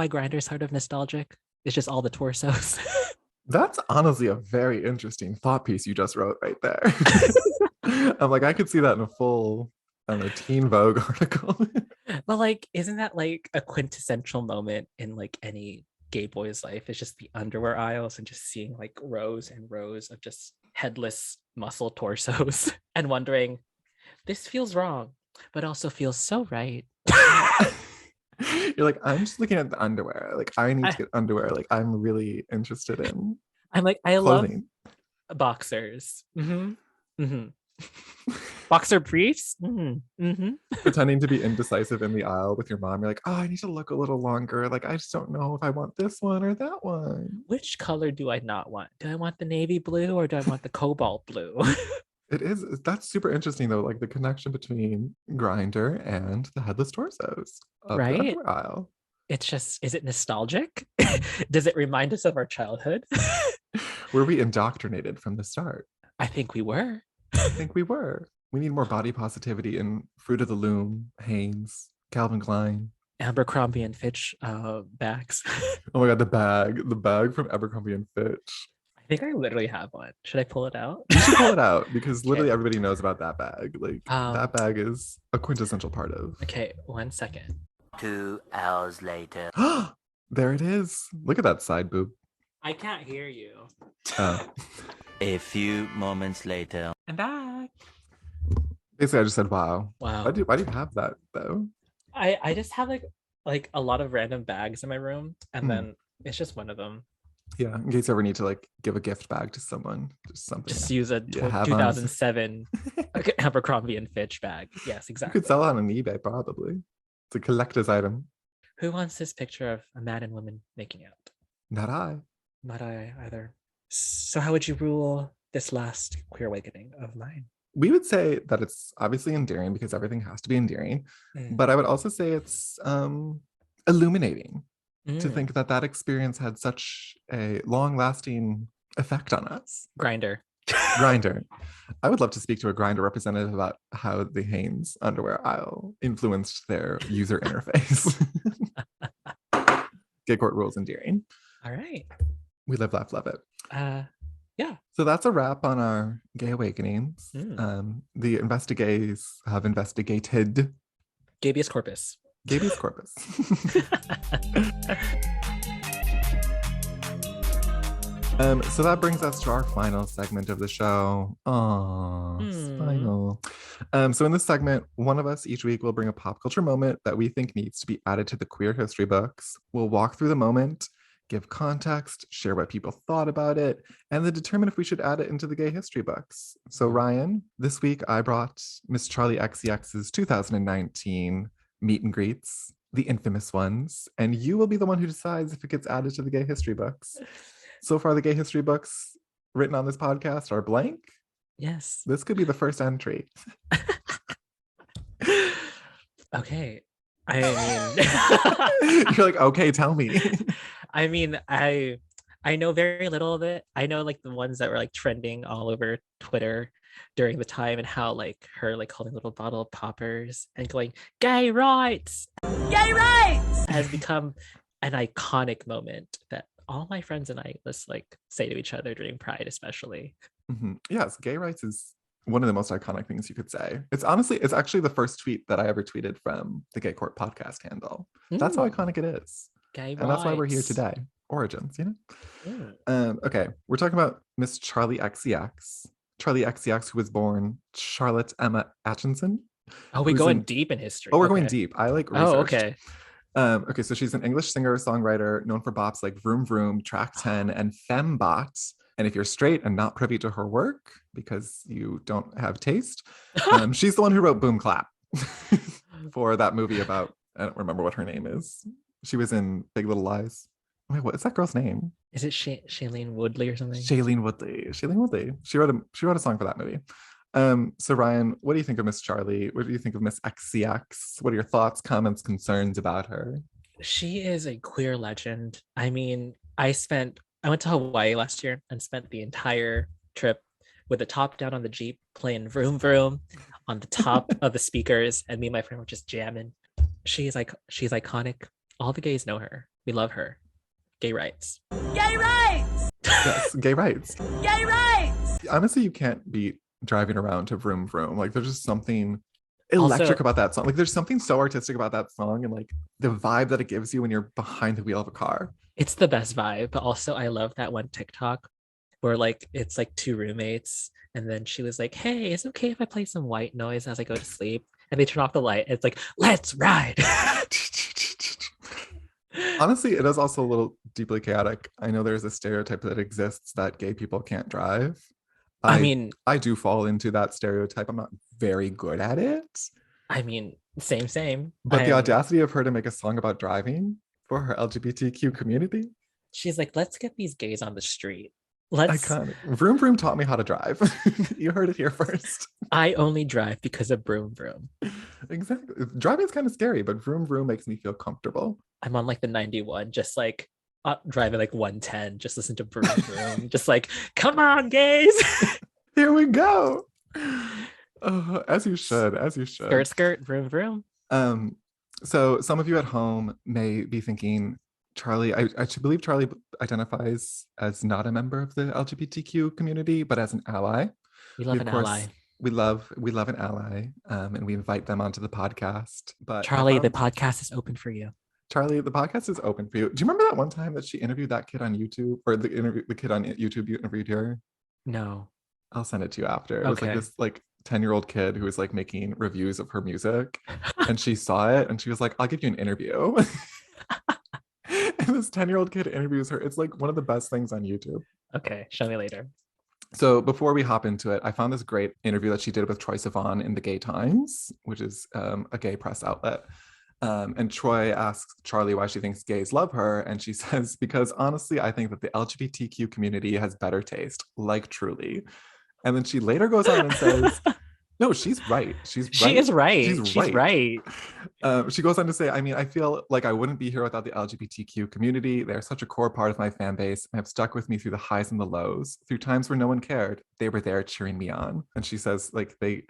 Grindr's sort of nostalgic? It's just all the torsos. That's honestly a very interesting thought piece you just wrote right there. I'm like, I could see that in a Teen Vogue article. But like, isn't that like a quintessential moment in like any gay boy's life? It's just the underwear aisles and just seeing like rows and rows of just headless muscle torsos and wondering, this feels wrong, but also feels so right. You're like, I'm just looking at the underwear. Like, I need to get underwear. Like, I'm really interested in I'm like, I clothing. love boxers. Boxer briefs. Pretending to be indecisive in the aisle with your mom. You're like, oh, I need to look a little longer. Like, I just don't know if I want this one or that one. Which color do I not want? Do I want the navy blue or do I want the cobalt blue? That's super interesting though, like the connection between Grinder and the headless torsos of Right? the underwear aisle. It's just, is it nostalgic? Does it remind us of our childhood? Were we indoctrinated from the start? I think we were. I think we were. We need more body positivity in Fruit of the Loom, Hanes, Calvin Klein. Abercrombie and Fitch bags. Oh my god, the bag from Abercrombie and Fitch. I think I literally have one. Should I pull it out? You should pull it out because literally everybody knows about that bag. Like that bag is a quintessential part of. Okay, 1 second. 2 hours later. There it is. Look at that side boob. I can't hear you. A few moments later. I'm back. Basically, I just said, wow. Wow. Why do you have that though? I just have like a lot of random bags in my room, and then it's just one of them. Yeah, in case you ever need to like give a gift bag to someone, just something. Just use a you have 2007 Abercrombie and Fitch bag. Yes, You exactly. could sell it on eBay probably. It's a collector's item. Who wants this picture of a man and woman making out? Not I. Not I either. So how would you rule this last queer awakening of mine? We would say that it's obviously endearing because everything has to be endearing, but I would also say it's illuminating to think that experience had such a long-lasting effect on us. Grinder. I would love to speak to a Grinder representative about how the Hanes underwear aisle influenced their user interface. Gay court rules endearing. All right. We live, laugh, love it. Yeah. So that's a wrap on our gay awakenings. The investigates have investigated Gabius corpus. Gabius corpus. So that brings us to our final segment of the show. Final. So in this segment, one of us each week will bring a pop culture moment that we think needs to be added to the queer history books. We'll walk through the moment, give context, share what people thought about it, and then determine if we should add it into the gay history books. So Ryan, this week I brought Miss Charli XCX's 2019 meet and greets, the infamous ones, and you will be the one who decides if it gets added to the gay history books. So far, the gay history books written on this podcast are blank. Yes. This could be the first entry. Okay. I mean, You're like, okay, tell me. I mean, I I know very little of it. I know like the ones that were like trending all over Twitter during the time, and how like her like holding a little bottle of poppers and going gay rights Gay rights! has become an iconic moment that all my friends and I just like say to each other during Pride, especially. Yes, gay rights is one of the most iconic things you could say. It's actually the first tweet that I ever tweeted from the Gay Court podcast handle. That's how iconic it is. Gay And that's why we're here rights. today. Origins, you know? Mm. Okay, we're talking about Miss Charli XCX. Charli XCX, who was born Charlotte Emma Atchison. Oh, we're going deep in history. Oh, we're going deep. I like researched. Oh, okay. Okay, so she's an English singer, songwriter, known for bops like Vroom Vroom, Track 10, and Fembot. And if you're straight and not privy to her work because you don't have taste, she's the one who wrote Boom Clap for that movie about, I don't remember what her name is. She was in Big Little Lies. Wait, what is that girl's name? Is it Shailene Woodley or something? Shailene Woodley. Shailene Woodley. She wrote a song for that movie. So Ryan, what do you think of Miss Charli? What do you think of Miss XCX? What are your thoughts, comments, concerns about her? She is a queer legend. I mean, I went to Hawaii last year and spent the entire trip with the top down on the Jeep playing Vroom Vroom on the top of the speakers, and me and my friend were just jamming. She's iconic. All the gays know her. We love her. Gay rights. Gay rights! Yes, gay rights. Gay rights! Honestly, you can't beat driving around to Vroom Vroom. Like there's just something electric about that song. Like there's something so artistic about that song, and like the vibe that it gives you when you're behind the wheel of a car. It's the best vibe. But also I love that one TikTok where like it's like two roommates, and then she was like, hey, is it okay if I play some white noise as I go to sleep? And they turn off the light. It's like, let's ride. Honestly, it is also a little deeply chaotic. I know there's a stereotype that exists that gay people can't drive. I mean, I do fall into that stereotype. I'm not very good at it. I mean, same. But the audacity of her to make a song about driving for her LGBTQ community. She's like, let's get these gays on the street. Iconic. Vroom Vroom taught me how to drive. You heard it here first. I only drive because of Vroom Vroom. Exactly. Driving is kind of scary, but Vroom Vroom makes me feel comfortable. I'm on like the 91, just like driving like 110, just listen to Vroom Vroom. Just like, come on, gays. Here we go. As you should. Skirt, Vroom Vroom. So some of you at home may be thinking, Charli, I believe Charli identifies as not a member of the LGBTQ community, but as an ally. We love an ally. We love an ally, and we invite them onto the podcast. But Charli, the podcast is open for you. Charli, the podcast is open for you. Do you remember that one time that she interviewed that kid on YouTube, or the kid on YouTube interviewed her? No. I'll send it to you after. It was like this 10-year-old kid who was like making reviews of her music, and she saw it and she was like, I'll give you an interview. And this 10-year-old kid interviews her. It's like one of the best things on YouTube. Okay, show me later. So before we hop into it, I found this great interview that she did with Troye Sivan in the Gay Times, which is a gay press outlet. And Troy asks Charli why she thinks gays love her. And she says, because honestly, I think that the LGBTQ community has better taste, like truly. And then she later goes on and says, no, she's right. She is right. She's right. She goes on to say, I mean, I feel like I wouldn't be here without the LGBTQ community. They're such a core part of my fan base and have stuck with me through the highs and the lows. Through times where no one cared, they were there cheering me on. And she says, like, the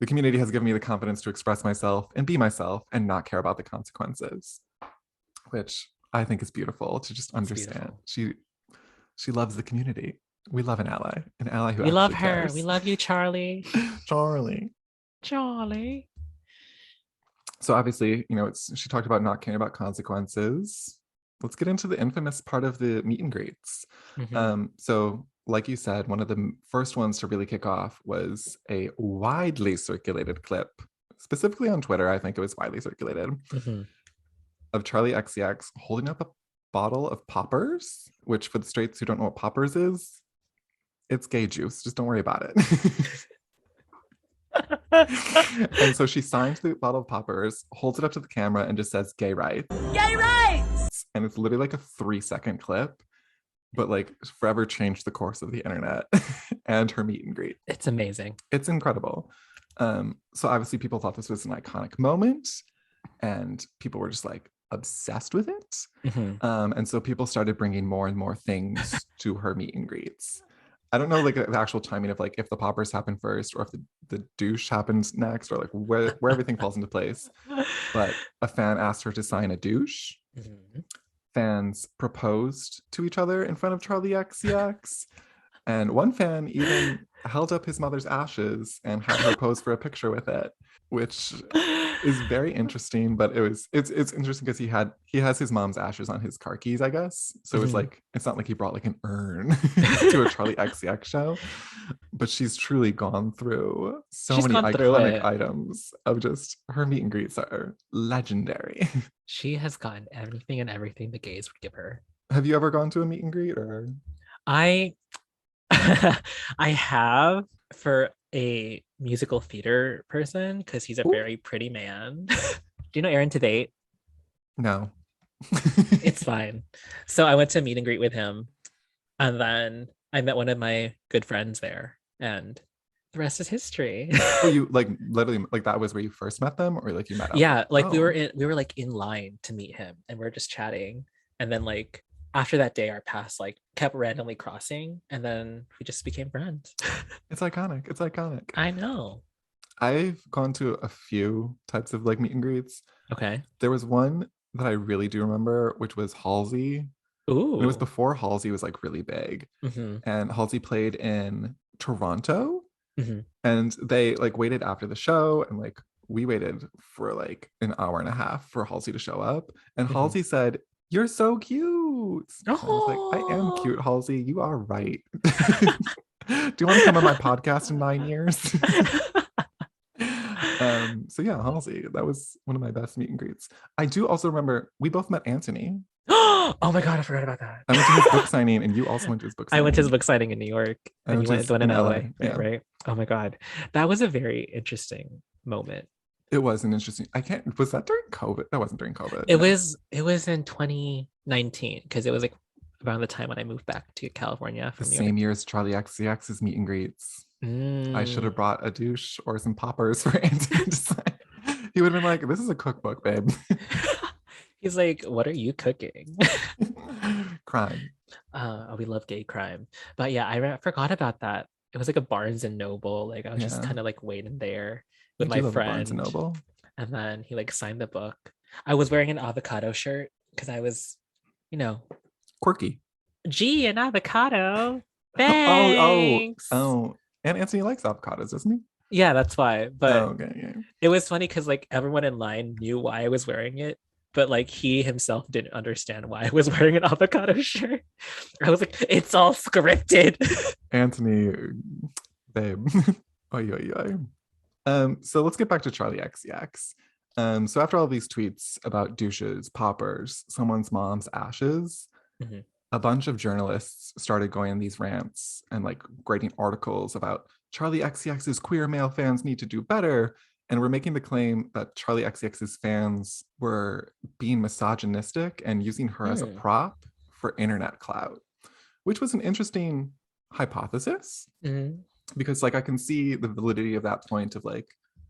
community has given me the confidence to express myself and be myself and not care about the consequences, which I think is beautiful to just understand. She loves the community. We love an ally who we love her. Cares. We love you, Charli. Charli. So obviously, she talked about not caring about consequences. Let's get into the infamous part of the meet and greets. Mm-hmm. So like you said, one of the first ones to really kick off was a widely circulated clip, specifically on Twitter. I think it was widely circulated, of Charli XCX holding up a bottle of poppers, which for the straights who don't know what poppers is, it's gay juice. Just don't worry about it. And so she signs the bottle of poppers, holds it up to the camera, and just says, gay rights. Gay rights! And it's literally like a 3-second clip, but like forever changed the course of the internet and her meet and greet. It's amazing. It's incredible. So obviously people thought this was an iconic moment, and people were just like, obsessed with it. Mhm. And so people started bringing more and more things to her meet and greets. I don't know like the actual timing of like if the poppers happen first or if the douche happens next or like where everything falls into place. But a fan asked her to sign a douche. Mhm. Fans proposed to each other in front of Charli XCX. And one fan even held up his mother's ashes and had her pose for a picture with it, which is very interesting. But it's interesting because he has his mom's ashes on his car keys, I guess. So it's Mhm. like it's not like he brought like an urn to a Charli XCX show, but she's truly gone through so She's many gone through iconic it. items of just her meet and greets are legendary. She has gotten everything and everything the gays would give her. Have you ever gone to a meet and greet or? I I have for a musical theater person because he's a Ooh, very pretty man. Do you know Aaron to date? no. It's fine. So I went to meet and greet with him, and then I met one of my good friends there, and the rest is history. Oh, you like literally like that was where you first met them, or like you met up? Yeah, like Oh, we were like in line to meet him, and we are just chatting, and then like after that day, our paths like kept randomly crossing, and then we just became friends. it's iconic. It's iconic. I know. I've gone to a few types of like meet and greets. Okay. There was one that I really do remember, which was Halsey. And it was Ooh. before Halsey was like really big. Hmm. And Halsey played in Toronto. Hmm. And they like waited after the show and like we waited for like an hour and a half for Halsey to show up. And Hmm. Halsey said, "You're so cute." And I was like, "I am Oh. cute, Halsey. You are right." Do you want to come on my podcast in 9 years? So yeah, Halsey, that was one of my best meet and greets. I do also remember we both met Anthony. Oh my god, I forgot about that. I went to his book signing and you also went to his book I went to his signing. book signing in New York, I and went you to went his to one in in LA, LA. right? Yeah. Right. Oh my god, that was a very interesting moment. It was an interesting. I can't. Was that during COVID? That wasn't during COVID. It No. was it was in 2019 because it was like around the time when I moved back to California The from New York. same year as Charli XCX's meet and greets. I should Mm. have brought a douche or some poppers for Anthony to sign. He would have been like, "This is a cookbook, babe." He's like, "What are you cooking?" Crime. We love gay crime, but yeah, I forgot about that. It was like a Barnes and Noble. Like I was just Yeah. kind of like waiting there I with do my love a Barnes and friend, Noble. and then he like signed the book. I was wearing an avocado shirt because I was, you know, Quirky. gee, an avocado. Oh, oh, Thanks. oh. And Anthony likes avocados, doesn't he? Yeah, that's why. But Oh, okay. Yeah. it was funny because like everyone in line knew why I was wearing it, but like he himself didn't understand why I was wearing an avocado shirt. I was like, it's all scripted. Anthony, babe. Oy, oy, oy. So let's get back to Charli XCX. So after all these tweets about douches, poppers, someone's mom's ashes, Mhm. a bunch of journalists started going on these rants and like writing articles about Charli XCX's queer male fans need to do better. And we're making the claim that Charli XCX's fans were being misogynistic and using her as a Hmm. prop for internet clout, which was an interesting hypothesis Mhm. because like I can see the validity of that point of like,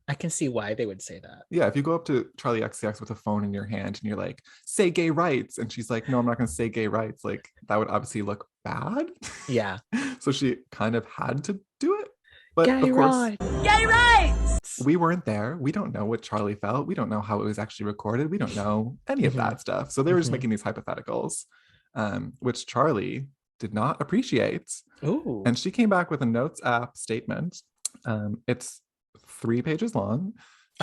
I can see why they would say that. yeah, if you go up to Charli XCX with a phone in your hand and you're like, say gay rights, and she's like, no, I'm not going to say gay rights, like that would obviously look bad. Yeah. So she kind of had to do it. But Gay of course, rights. Gay rights! we weren't there. We don't know what Charli felt. We don't know how it was actually recorded. We don't know any of that stuff. So they were just Mhm. making these hypotheticals, which Charli did not appreciate. Ooh. And she came back with a notes app statement. It's 3 pages long.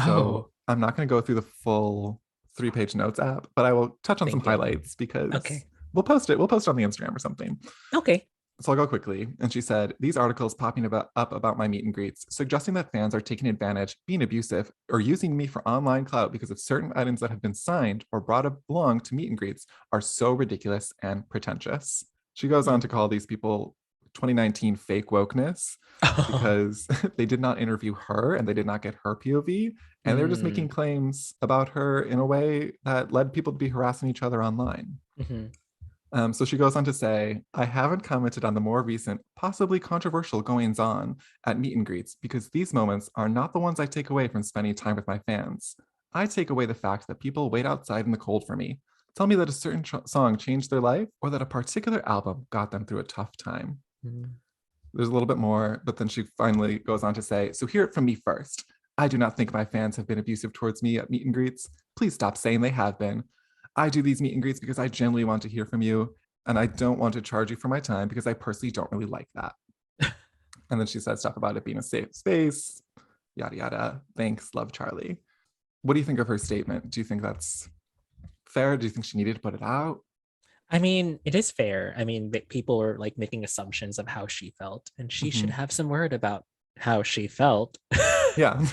So Oh. I'm not going to go through the full 3-page notes app, but I will touch on some Thank you. highlights because Okay. we'll post it. We'll post it on the Instagram or something. Okay. So I'll go quickly. And she said, these articles popping up about my meet and greets, suggesting that fans are taking advantage, being abusive, or using me for online clout because of certain items that have been signed or brought along to meet and greets are so ridiculous and pretentious. She goes on to call these people 2019 fake wokeness because they did not interview her and they did not get her POV. And they're just making claims about her in a way that led people to be harassing each other online. Mhm. So she goes on to say, I haven't commented on the more recent, possibly controversial goings on at meet and greets because these moments are not the ones I take away from spending time with my fans. I take away the fact that people wait outside in the cold for me, tell me that a certain song changed their life, or that a particular album got them through a tough time. There's a little bit more, but then she finally goes on to say, so hear it from me first. I do not think my fans have been abusive towards me at meet and greets. Please stop saying they have been. I do these meet and greets because I genuinely want to hear from you, and I don't want to charge you for my time because I personally don't really like that. And then she said stuff about it being a safe space, yada, yada. Thanks, love, Charli. What do you think of her statement? Do you think that's fair? Do you think she needed to put it out? I mean, it is fair. I mean, people are like making assumptions of how she felt, and she should have some word about how she felt. Yeah.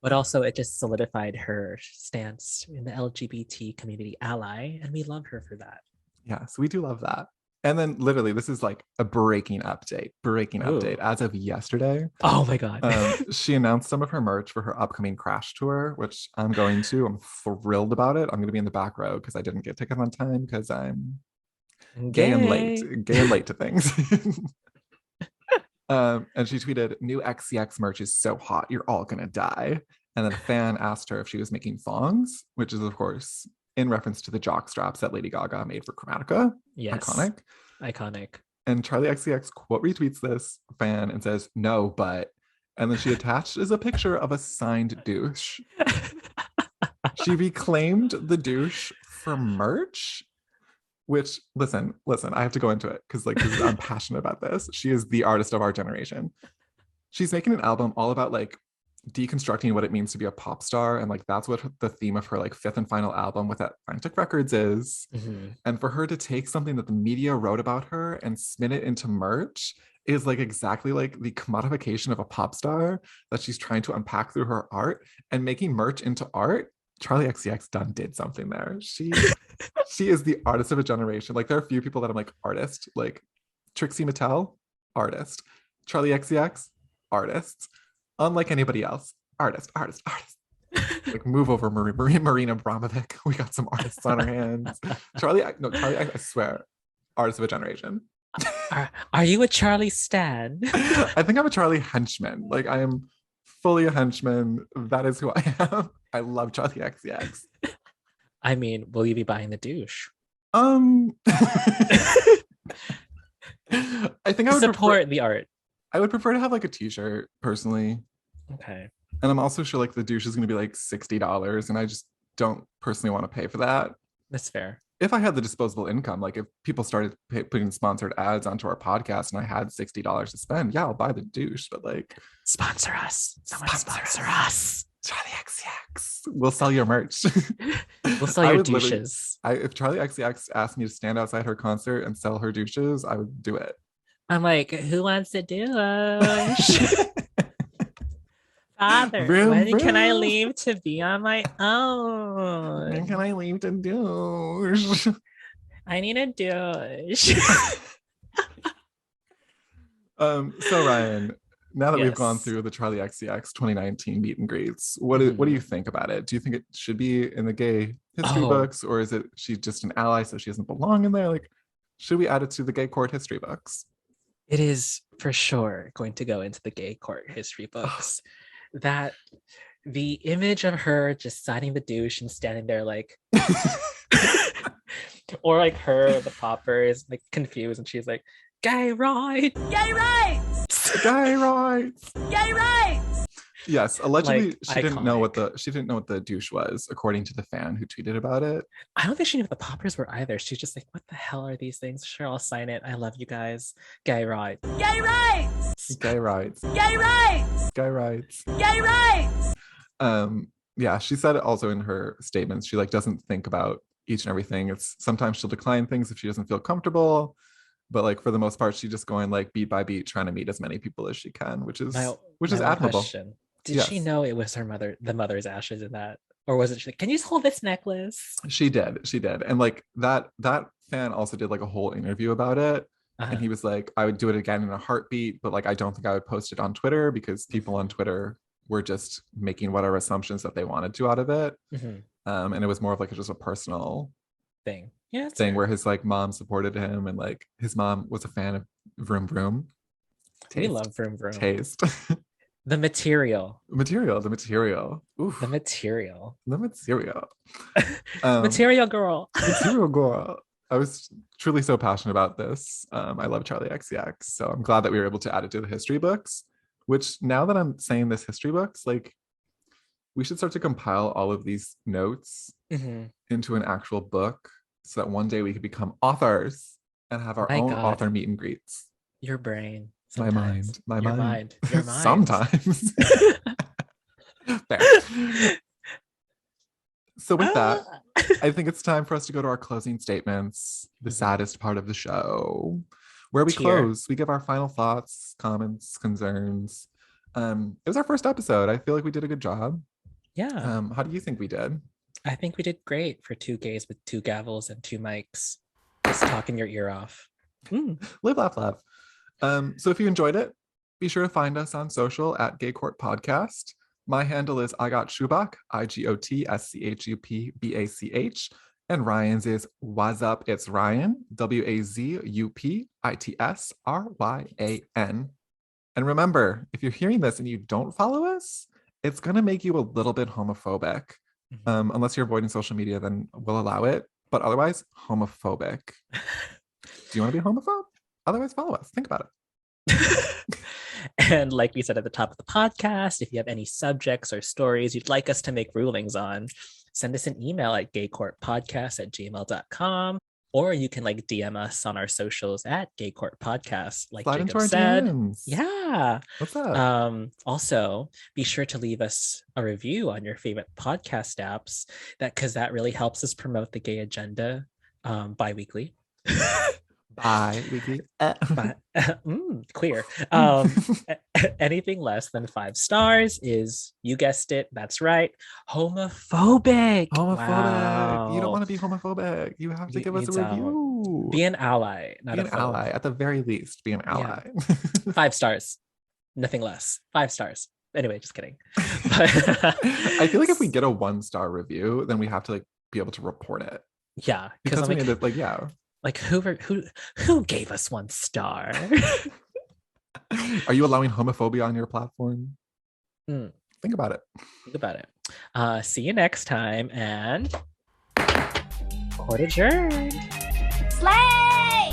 But also, it just solidified her stance in the LGBT community ally, and we love her for that. Yes, we do love that. And then literally, this is like a breaking update as of yesterday. Oh my God. She announced some of her merch for her upcoming Crash tour, which I'm going to. I'm thrilled about it. I'm going to be in the back row because I didn't get tickets on time because I'm gay and late to things. And she tweeted, new XCX merch is so hot, you're all going to die. And then a fan asked her if she was making thongs, which is, of course, in reference to the jock straps that Lady Gaga made for Chromatica. Yes. Iconic. And Charli XCX quote retweets this fan and says, no, but. And then she attached is a picture of a signed douche. She reclaimed the douche for merch, which, listen, I have to go into it because like I'm passionate about this. She is the artist of our generation. She's making an album all about like deconstructing what it means to be a pop star, and like that's what the theme of her like fifth and final album with Atlantic Records is. And for her to take something that the media wrote about her and spin it into merch is like exactly like the commodification of a pop star that she's trying to unpack through her art, and making merch into art. Charli XCX done did something there. She is the artist of a generation. Like there are a few people that I'm like artist, like Trixie Mattel, artist, Charli XCX, artists. Unlike anybody else, artist. Like move over, Marina Abramovic. We got some artists on our hands. Charli, I swear, artist of a generation. Are you a Charli stan? I think I'm a Charli henchman. Like I am fully a henchman. That is who I am. I love Charli XCX. I mean, will you be buying the douche? I think I would support the art. I would prefer to have like a t-shirt personally. Okay. And I'm also sure like the douche is going to be like $60, and I just don't personally want to pay for that. That's fair. If I had the disposable income, like if people started putting sponsored ads onto our podcast and I had $60 to spend, yeah, I'll buy the douche. But like, sponsor us. Someone sponsor us. Charli XCX. We'll sell your merch. We'll sell your douches. If Charli XCX asked me to stand outside her concert and sell her douches, I would do it. I'm like, who wants to do it? Father, when can I leave to be on my own? When can I leave to douche? I need a douche. So Ryan, now that Yes. we've gone through the Charli XCX 2019 meet and greets, what do you think about it? Do you think it should be in the gay history books, or is it she's just an ally so she doesn't belong in there? Like, should we add it to the gay court history books? It is for sure going to go into the gay court history books. That the image of her just signing the douche and standing there like or like her, the poppers, like confused, and she's like, gay rights. Gay rights! Gay rights! Gay rights! Yes, allegedly Like, she didn't know what iconic. the douche was, according to the fan who tweeted about it. I don't think she knew what the poppers were either. She's just like, what the hell are these things? Sure, I'll sign it. I love you guys. Gay rights. Gay rights! Gay rights. Gay rights! Gay rights. Gay rights! Yeah, she said it also in her statements. She like doesn't think about each and everything. It's sometimes she'll decline things if she doesn't feel comfortable, but like for the most part, she's just going like beat by beat, trying to meet as many people as she can, which is admirable. Question. Did she know it was the mother's ashes in that? Or was it, can you just hold this necklace? She did. And like that fan also did like a whole interview about it. And he was like, I would do it again in a heartbeat, but like I don't think I would post it on Twitter because people on Twitter were just making whatever assumptions that they wanted to out of it. And it was more of like just a personal thing. Where his like mom supported him, and like his mom was a fan of Vroom Vroom. We love Vroom Vroom. Taste. The material. Material, the material. Oof, The material. the material. Material girl. Material girl. I was truly so passionate about this. I love Charli XCX, so I'm glad that we were able to add it to the history books. Which now that I'm saying this history books, like we should start to compile all of these notes Mhm. into an actual book, so that one day we could become authors and have our My own God. author meet and greets. Your brain. My Sometimes. mind, my Your mind. Your mind. Sometimes. Fair. So with that, I think it's time for us to go to our closing statements, the saddest part of the show, where we Tear. close. We give our final thoughts, comments, concerns. It was our first episode. I feel like we did a good job. Yeah. How do you think we did? I think we did great for two gays with two gavels and two mics. Just talking your ear off. Live, laugh, laugh. So if you enjoyed it, be sure to find us on social at Gay Court Podcast. My handle is I got Shubak, IGOTSCHUPBACH, and Ryan's is What's Up, It's Ryan, WAZUPITSRYAN. And remember, if you're hearing this and you don't follow us, it's gonna make you a little bit homophobic. Unless you're avoiding social media, then we'll allow it. But otherwise, homophobic. Do you want to be a homophobe? Otherwise, follow us. Think about it. And like we said at the top of the podcast, if you have any subjects or stories you'd like us to make rulings on, send us an email at gaycourtpodcast@gmail.com, or you can like DM us on our socials at gaycourtpodcast, like Slide into Jacob our said. DMs. Yeah. What's up? Also, be sure to leave us a review on your favorite podcast apps, because that really helps us promote the gay agenda bi-weekly. Bye, Wiki. Queer. Anything less than 5 stars is, you guessed it, that's right, homophobic. Homophobic. You don't Wow. want to be homophobic. You have to You give us a need to review. Be an ally, not Be a an phobe. ally. At the very least, be an ally. 5 stars. Nothing less. 5 stars. Anyway, just kidding. I feel like if we get a 1-star review, then we have to like be able to report it. Yeah, Because I'm we like, need to, like, yeah. like who gave us 1 star? Are you allowing homophobia on your platform? Mm. Think about it. Think about it. See you next time, and court adjourned. Slay!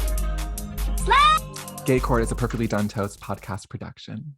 Slay! Gay Court is a Perfectly Done Toast podcast production.